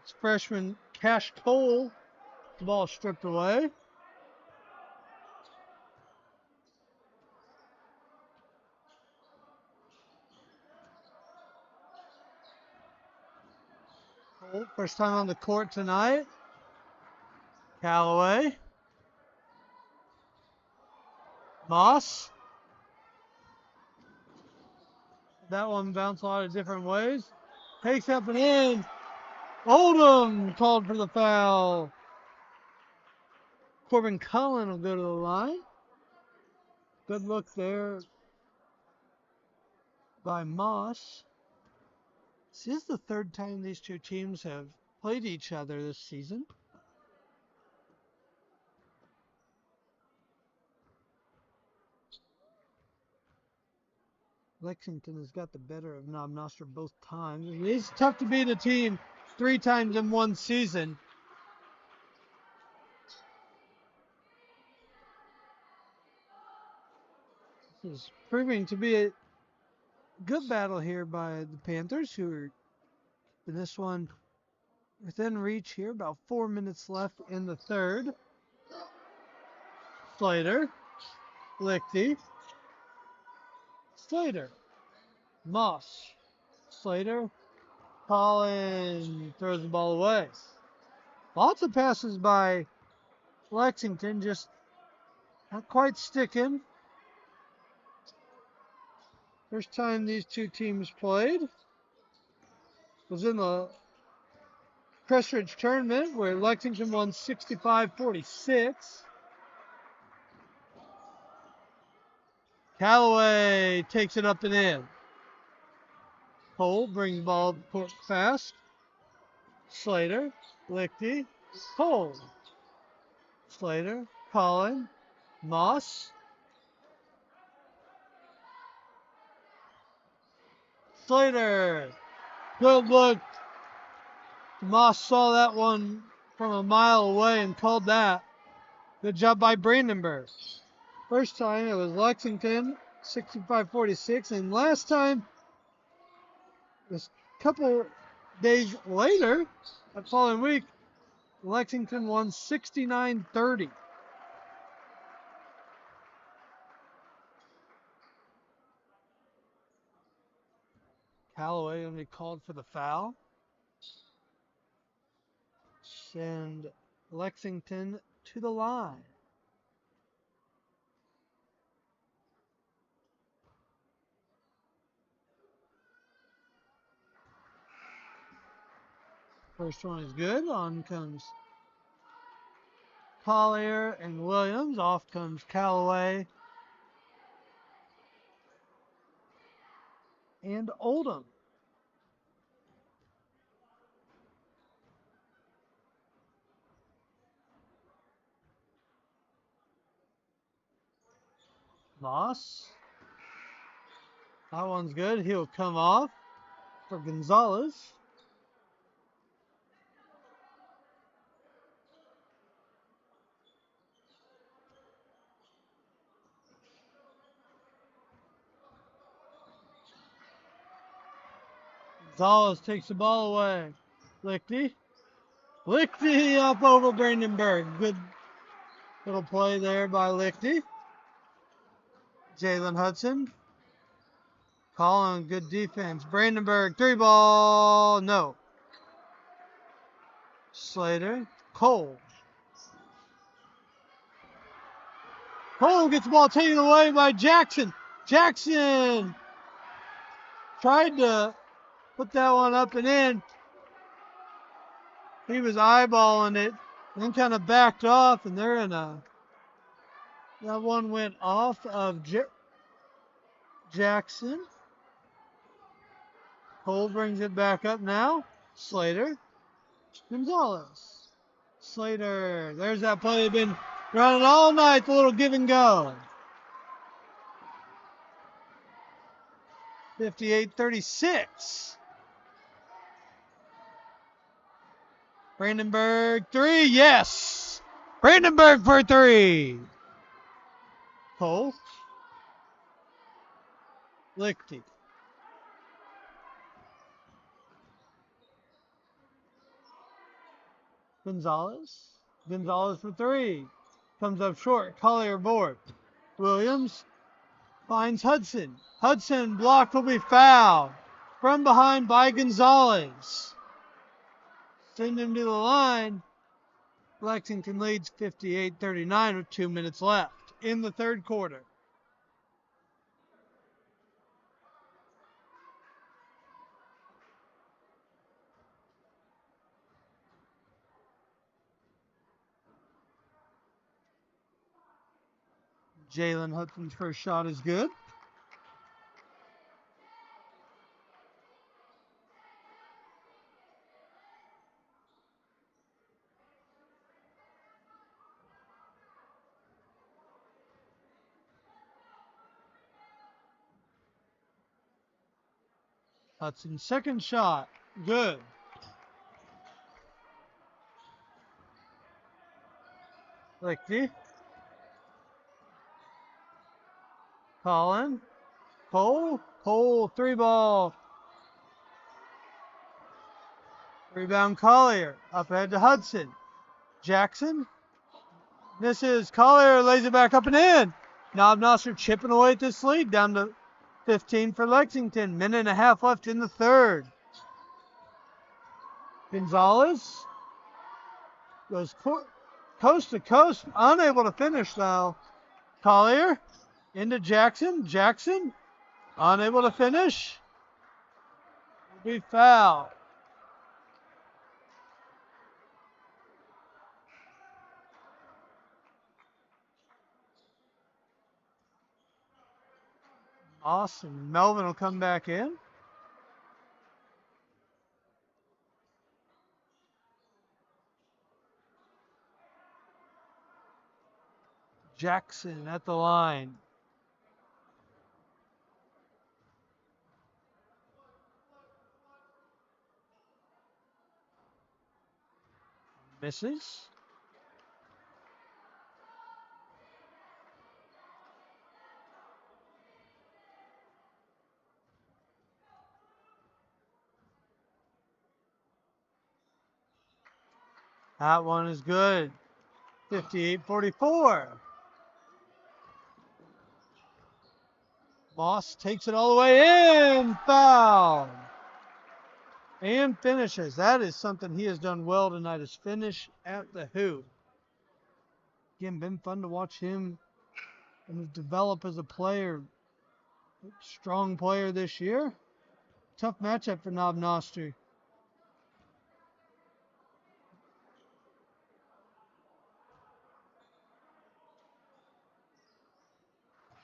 It's freshman Cash Cole. The ball stripped away. Cole, first time on the court tonight. Callaway. Moss. That one bounced a lot of different ways. Takes up and in. Oldham called for the foul. Corbin Cullen will go to the line. Good look there by Moss. This is the third time these two teams have played each other this season. Lexington has got the better of Noster both times. It's tough to beat a team 3 times in one season. This is proving to be a good battle here by the Panthers, who are in this one within reach here. About 4 minutes left in the third. Slater. Lichty. Slater. Moss. Slater. Collins throws the ball away. Lots of passes by Lexington, just not quite sticking. First time these two teams played was in the Crestridge tournament where Lexington won 65-46. Callaway takes it up and in. Cole brings the ball to court fast. Slater, Lichty, Cole. Slater, Collin, Moss. Slater, good look. Moss saw that one from a mile away and called that. Good job by Brandenburg. First time it was Lexington, 65-46, and last time, this couple days later, that following week, Lexington won 69-30. Callaway only called for the foul. Send Lexington to the line. First one is good. On comes Collier and Williams. Off comes Callaway and Oldham. Moss. That one's good. He'll come off for Gonzalez. Gonzalez takes the ball away. Lichty. Lichty up over Brandenburg. Good little play there by Lichty. Jalen Hudson. Collin, good defense. Brandenburg, 3-ball. No. Slater. Cole. Cole gets the ball taken away by Jackson. Jackson tried to put that one up and in. He was eyeballing it, then kind of backed off, and they're in a. That one went off of Jackson. Cole brings it back up now. Slater. Gonzalez. Slater. There's that play they've been running all night, the little give and go. 58-36. Brandenburg, 3. Yes. Brandenburg for 3. Cole. Lichty. Gonzalez. Gonzalez for three. Comes up short. Collier board. Williams finds Hudson. Hudson blocked, will be fouled. From behind by Gonzalez. Send him to the line. Lexington leads 58-39 with 2 minutes left in the third quarter. Jalen Hudson's first shot is good. Hudson's second shot, good. Lichty. Collin. Cole, three ball. Rebound Collier. Up ahead to Hudson. Jackson. Misses. Collier lays it back up and in. Noster chipping away at this lead. Down to 15 for Lexington. Minute and a half left in the third. Gonzalez goes coast to coast. Unable to finish though. Collier into Jackson. Jackson unable to finish. Will be fouled. Awesome. Melvin will come back in. Jackson at the line. Misses. That one is good. 58-44. Moss takes it all the way in. Foul. And finishes. That is something he has done well tonight, is finish at the hoop. Again, been fun to watch him and develop as a player. Strong player this year. Tough matchup for Noster.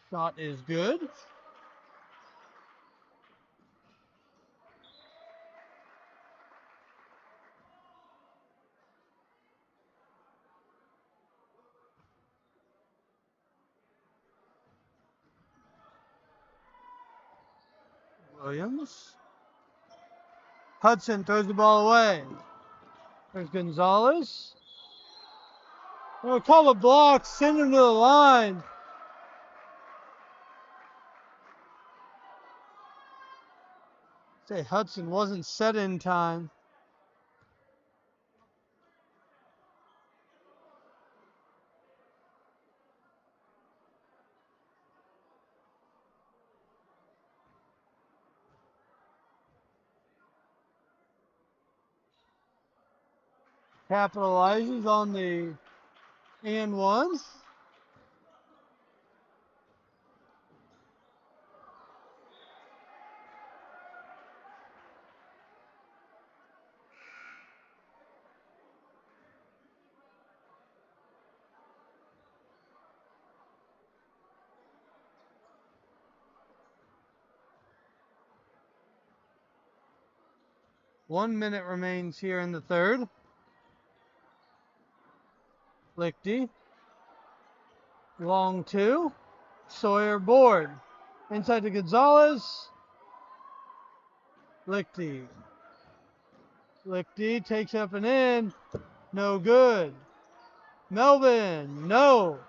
Shot is good. Williams. Hudson throws the ball away. There's Gonzalez. Oh, call a block. Send him to the line. Say Hudson wasn't set in time. Capitalizes on the and one. One minute remains here in the third. Lichty. Long two. Sawyer board. Inside to Gonzalez. Lichty. Lichty takes up and in. No good. Melvin. No.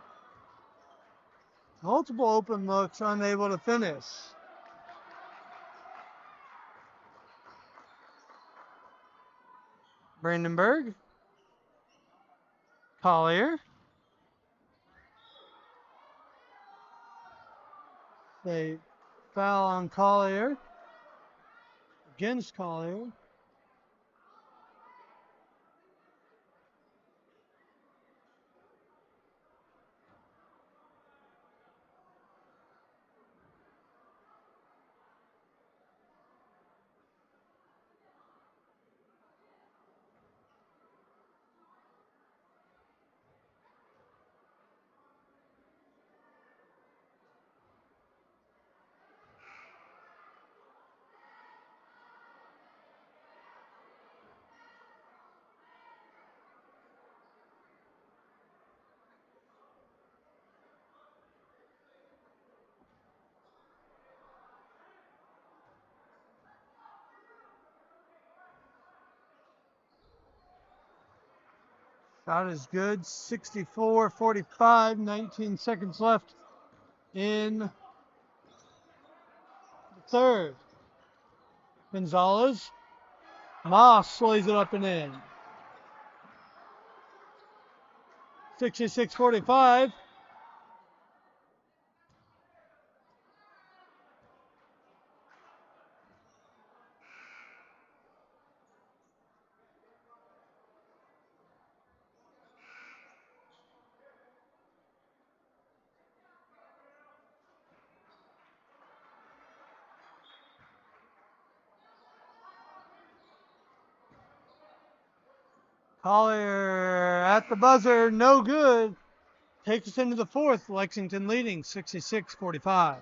Multiple open looks, unable to finish. Brandenburg. Collier. They foul on Collier. Against Collier. Shot is good. 64-45. 19 seconds left in the third. Gonzalez. Moss lays it up and in. 66-45. Collier at the buzzer, no good. Takes us into the fourth. Lexington leading 66-45.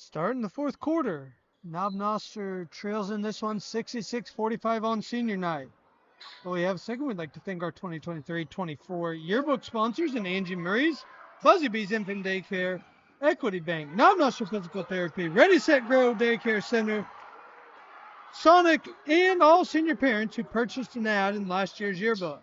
Starting the fourth quarter. Noster trails in this one 66-45 on senior night. Well, we have a second. We'd like to thank our 2023-24 yearbook sponsors and Angie Murray's, Fuzzy Bees Infant Daycare, Equity Bank, Noster Physical Therapy, Ready Set Grow Daycare Center, Sonic, and all senior parents who purchased an ad in last year's yearbook.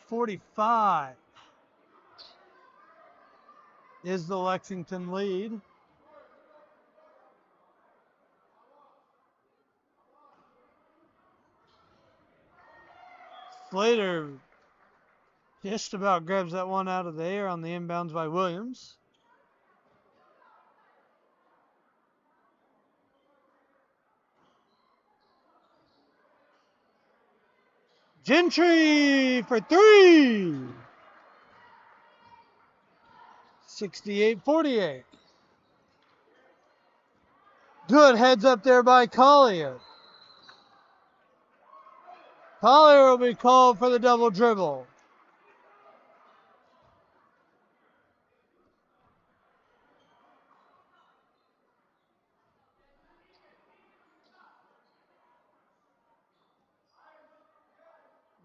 $68-45 is the Lexington lead. Slater just about grabs that one out of the air on the inbounds by Williams. Gentry for three. 68-48. Good heads up there by Collier. Collier will be called for the double dribble.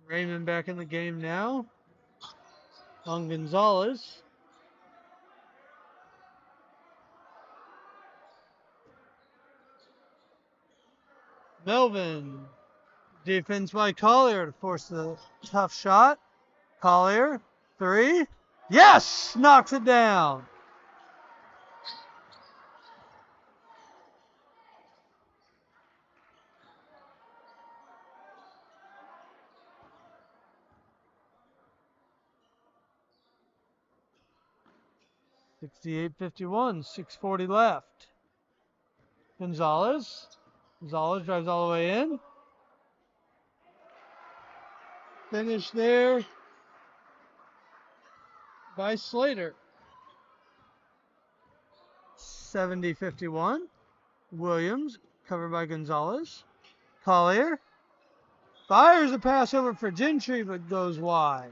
Raymond back in the game now. On Gonzalez. Melvin. Defense by Collier to force the tough shot. Collier, 3. Yes! Knocks it down. (68-51), 6:40 left. Gonzalez drives all the way in. Finish there by Slater. 70-51. Williams, covered by Gonzalez. Collier fires a pass over for Gentry, but goes wide.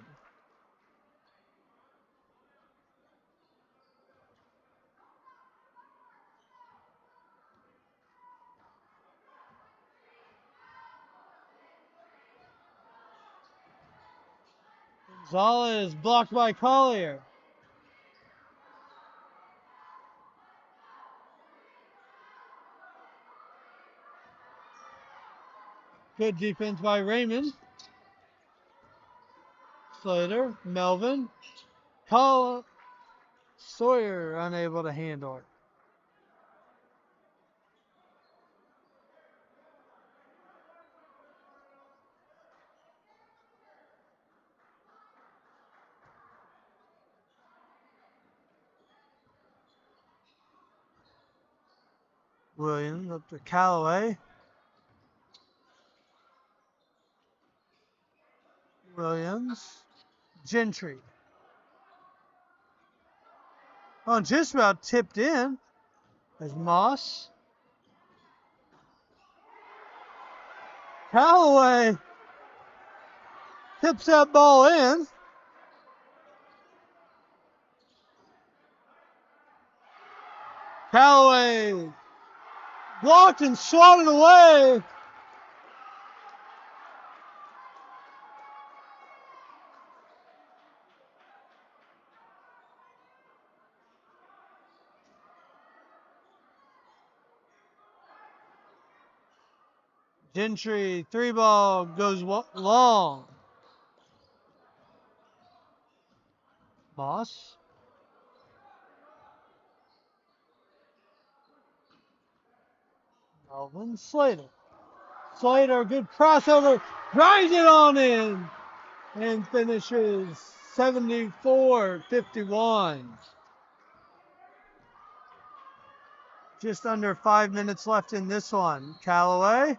Gonzalez blocked by Collier. Good defense by Raymond. Slater, Melvin, Sawyer unable to handle it. Williams up to Callaway. Williams, Gentry. Oh, just about tipped in. As Moss. Callaway tips that ball in. Callaway blocked and swatted away. Gentry, 3 ball, goes long. Moss. Melvin, Slater. Slater, good crossover, drives it on in, and finishes 74-51. Just under 5 minutes left in this one. Callaway.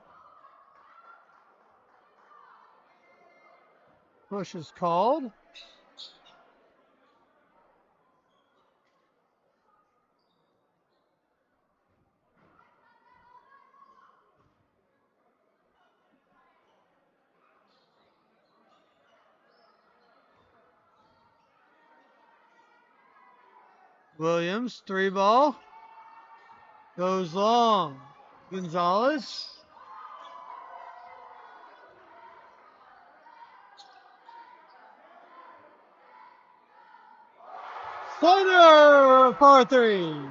Push is called. Williams, 3 ball. Goes long. Gonzalez. Slater, 4-3.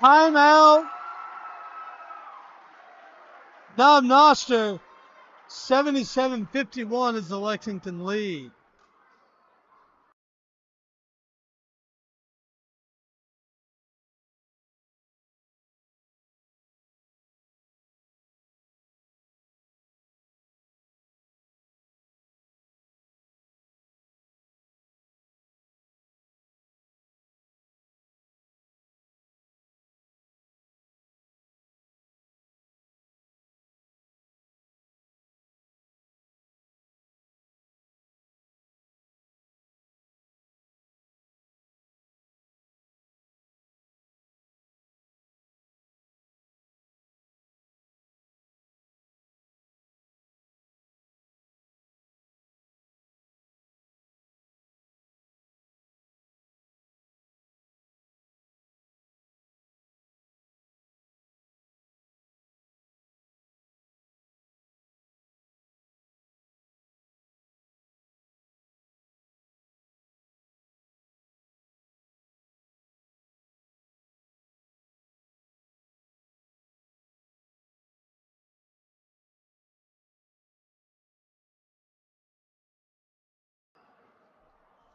Timeout. Noster, 77-51 is the Lexington lead.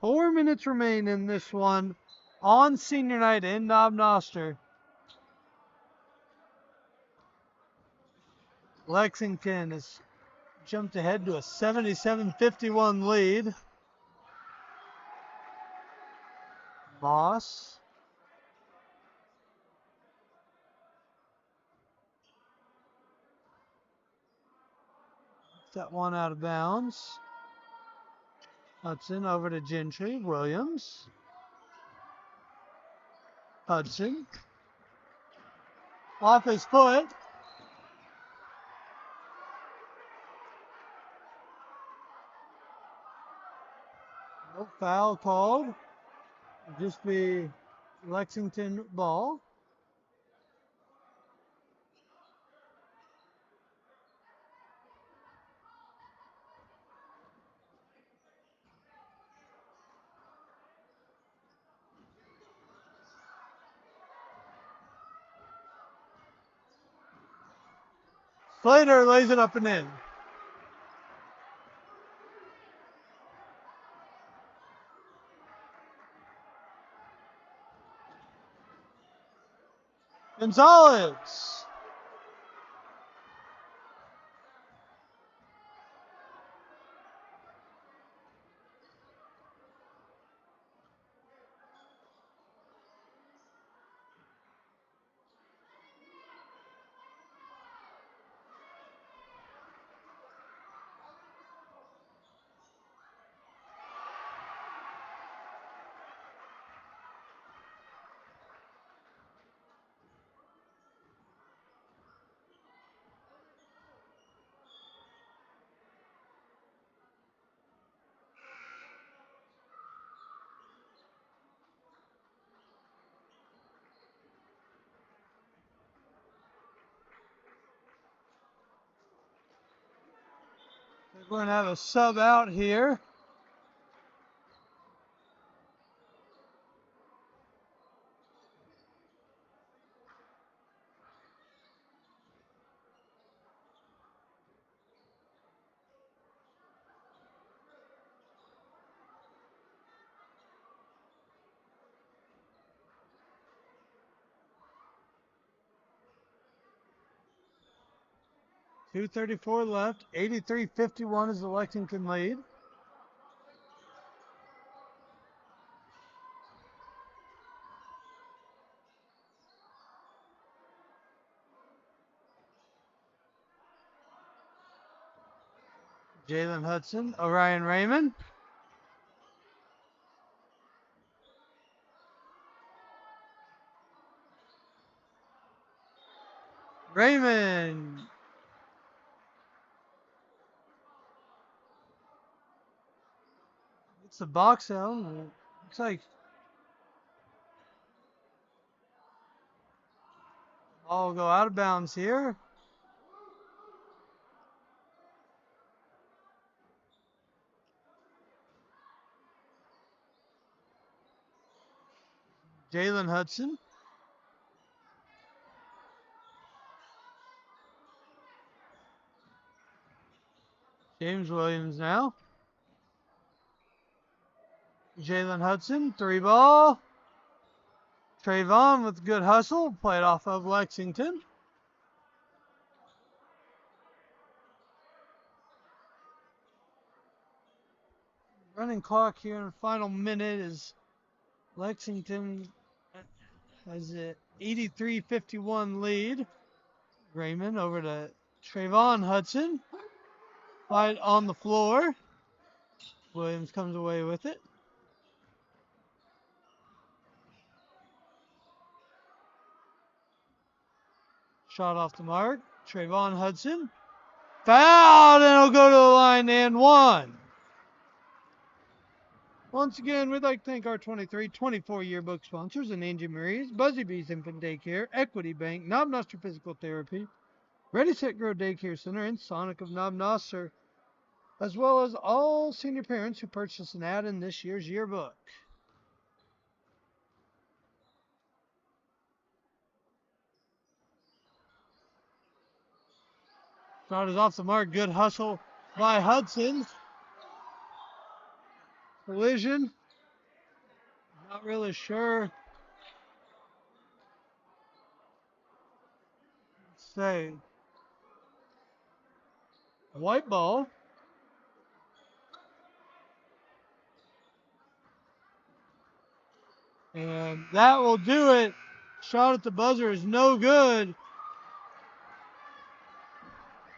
4 minutes remain in this one on senior night in Noster. Lexington has jumped ahead to a 77-51 lead. Moss. That one out of bounds. Hudson over to Gentry. Williams. Hudson. Off his foot. No foul called. It'll just be Lexington ball. Slater lays it up and in. Gonzalez. We're going to have a sub out here. .234 left. 83-51 is the Lexington lead. Jalen Hudson, Orion Raymond. Raymond. It's the box out. Looks like ball will go out of bounds here. Jalen Hudson. James Williams now. Jalen Hudson, 3 ball. Trayvon with good hustle, played off of Lexington. Running clock here in the final minute is Lexington has an 83-51 lead. Raymond over to Trayvon Hudson. Fight on the floor. Williams comes away with it. Shot off the mark. Trayvon Hudson. Fouled, and it'll go to the line and one. Once again, we'd like to thank our 23-24 yearbook sponsors and Angie Marie's, Buzzy Bees Infant Daycare, Equity Bank, Noster Physical Therapy, Ready Set Grow Daycare Center, and Sonic of Noster, as well as all senior parents who purchased an ad in this year's yearbook. Shot is off the mark. Good hustle by Hudson. Collision. Not really sure. Say, white ball. And that will do it. Shot at the buzzer is no good.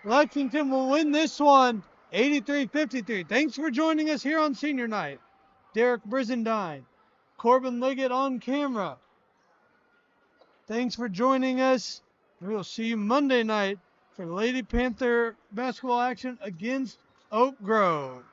Lexington will win this one 83-53. Thanks for joining us here on Senior Night. Derek Brizendine, Corbin Liggett on camera. Thanks for joining us. We'll see you Monday night for Lady Panther basketball action against Oak Grove.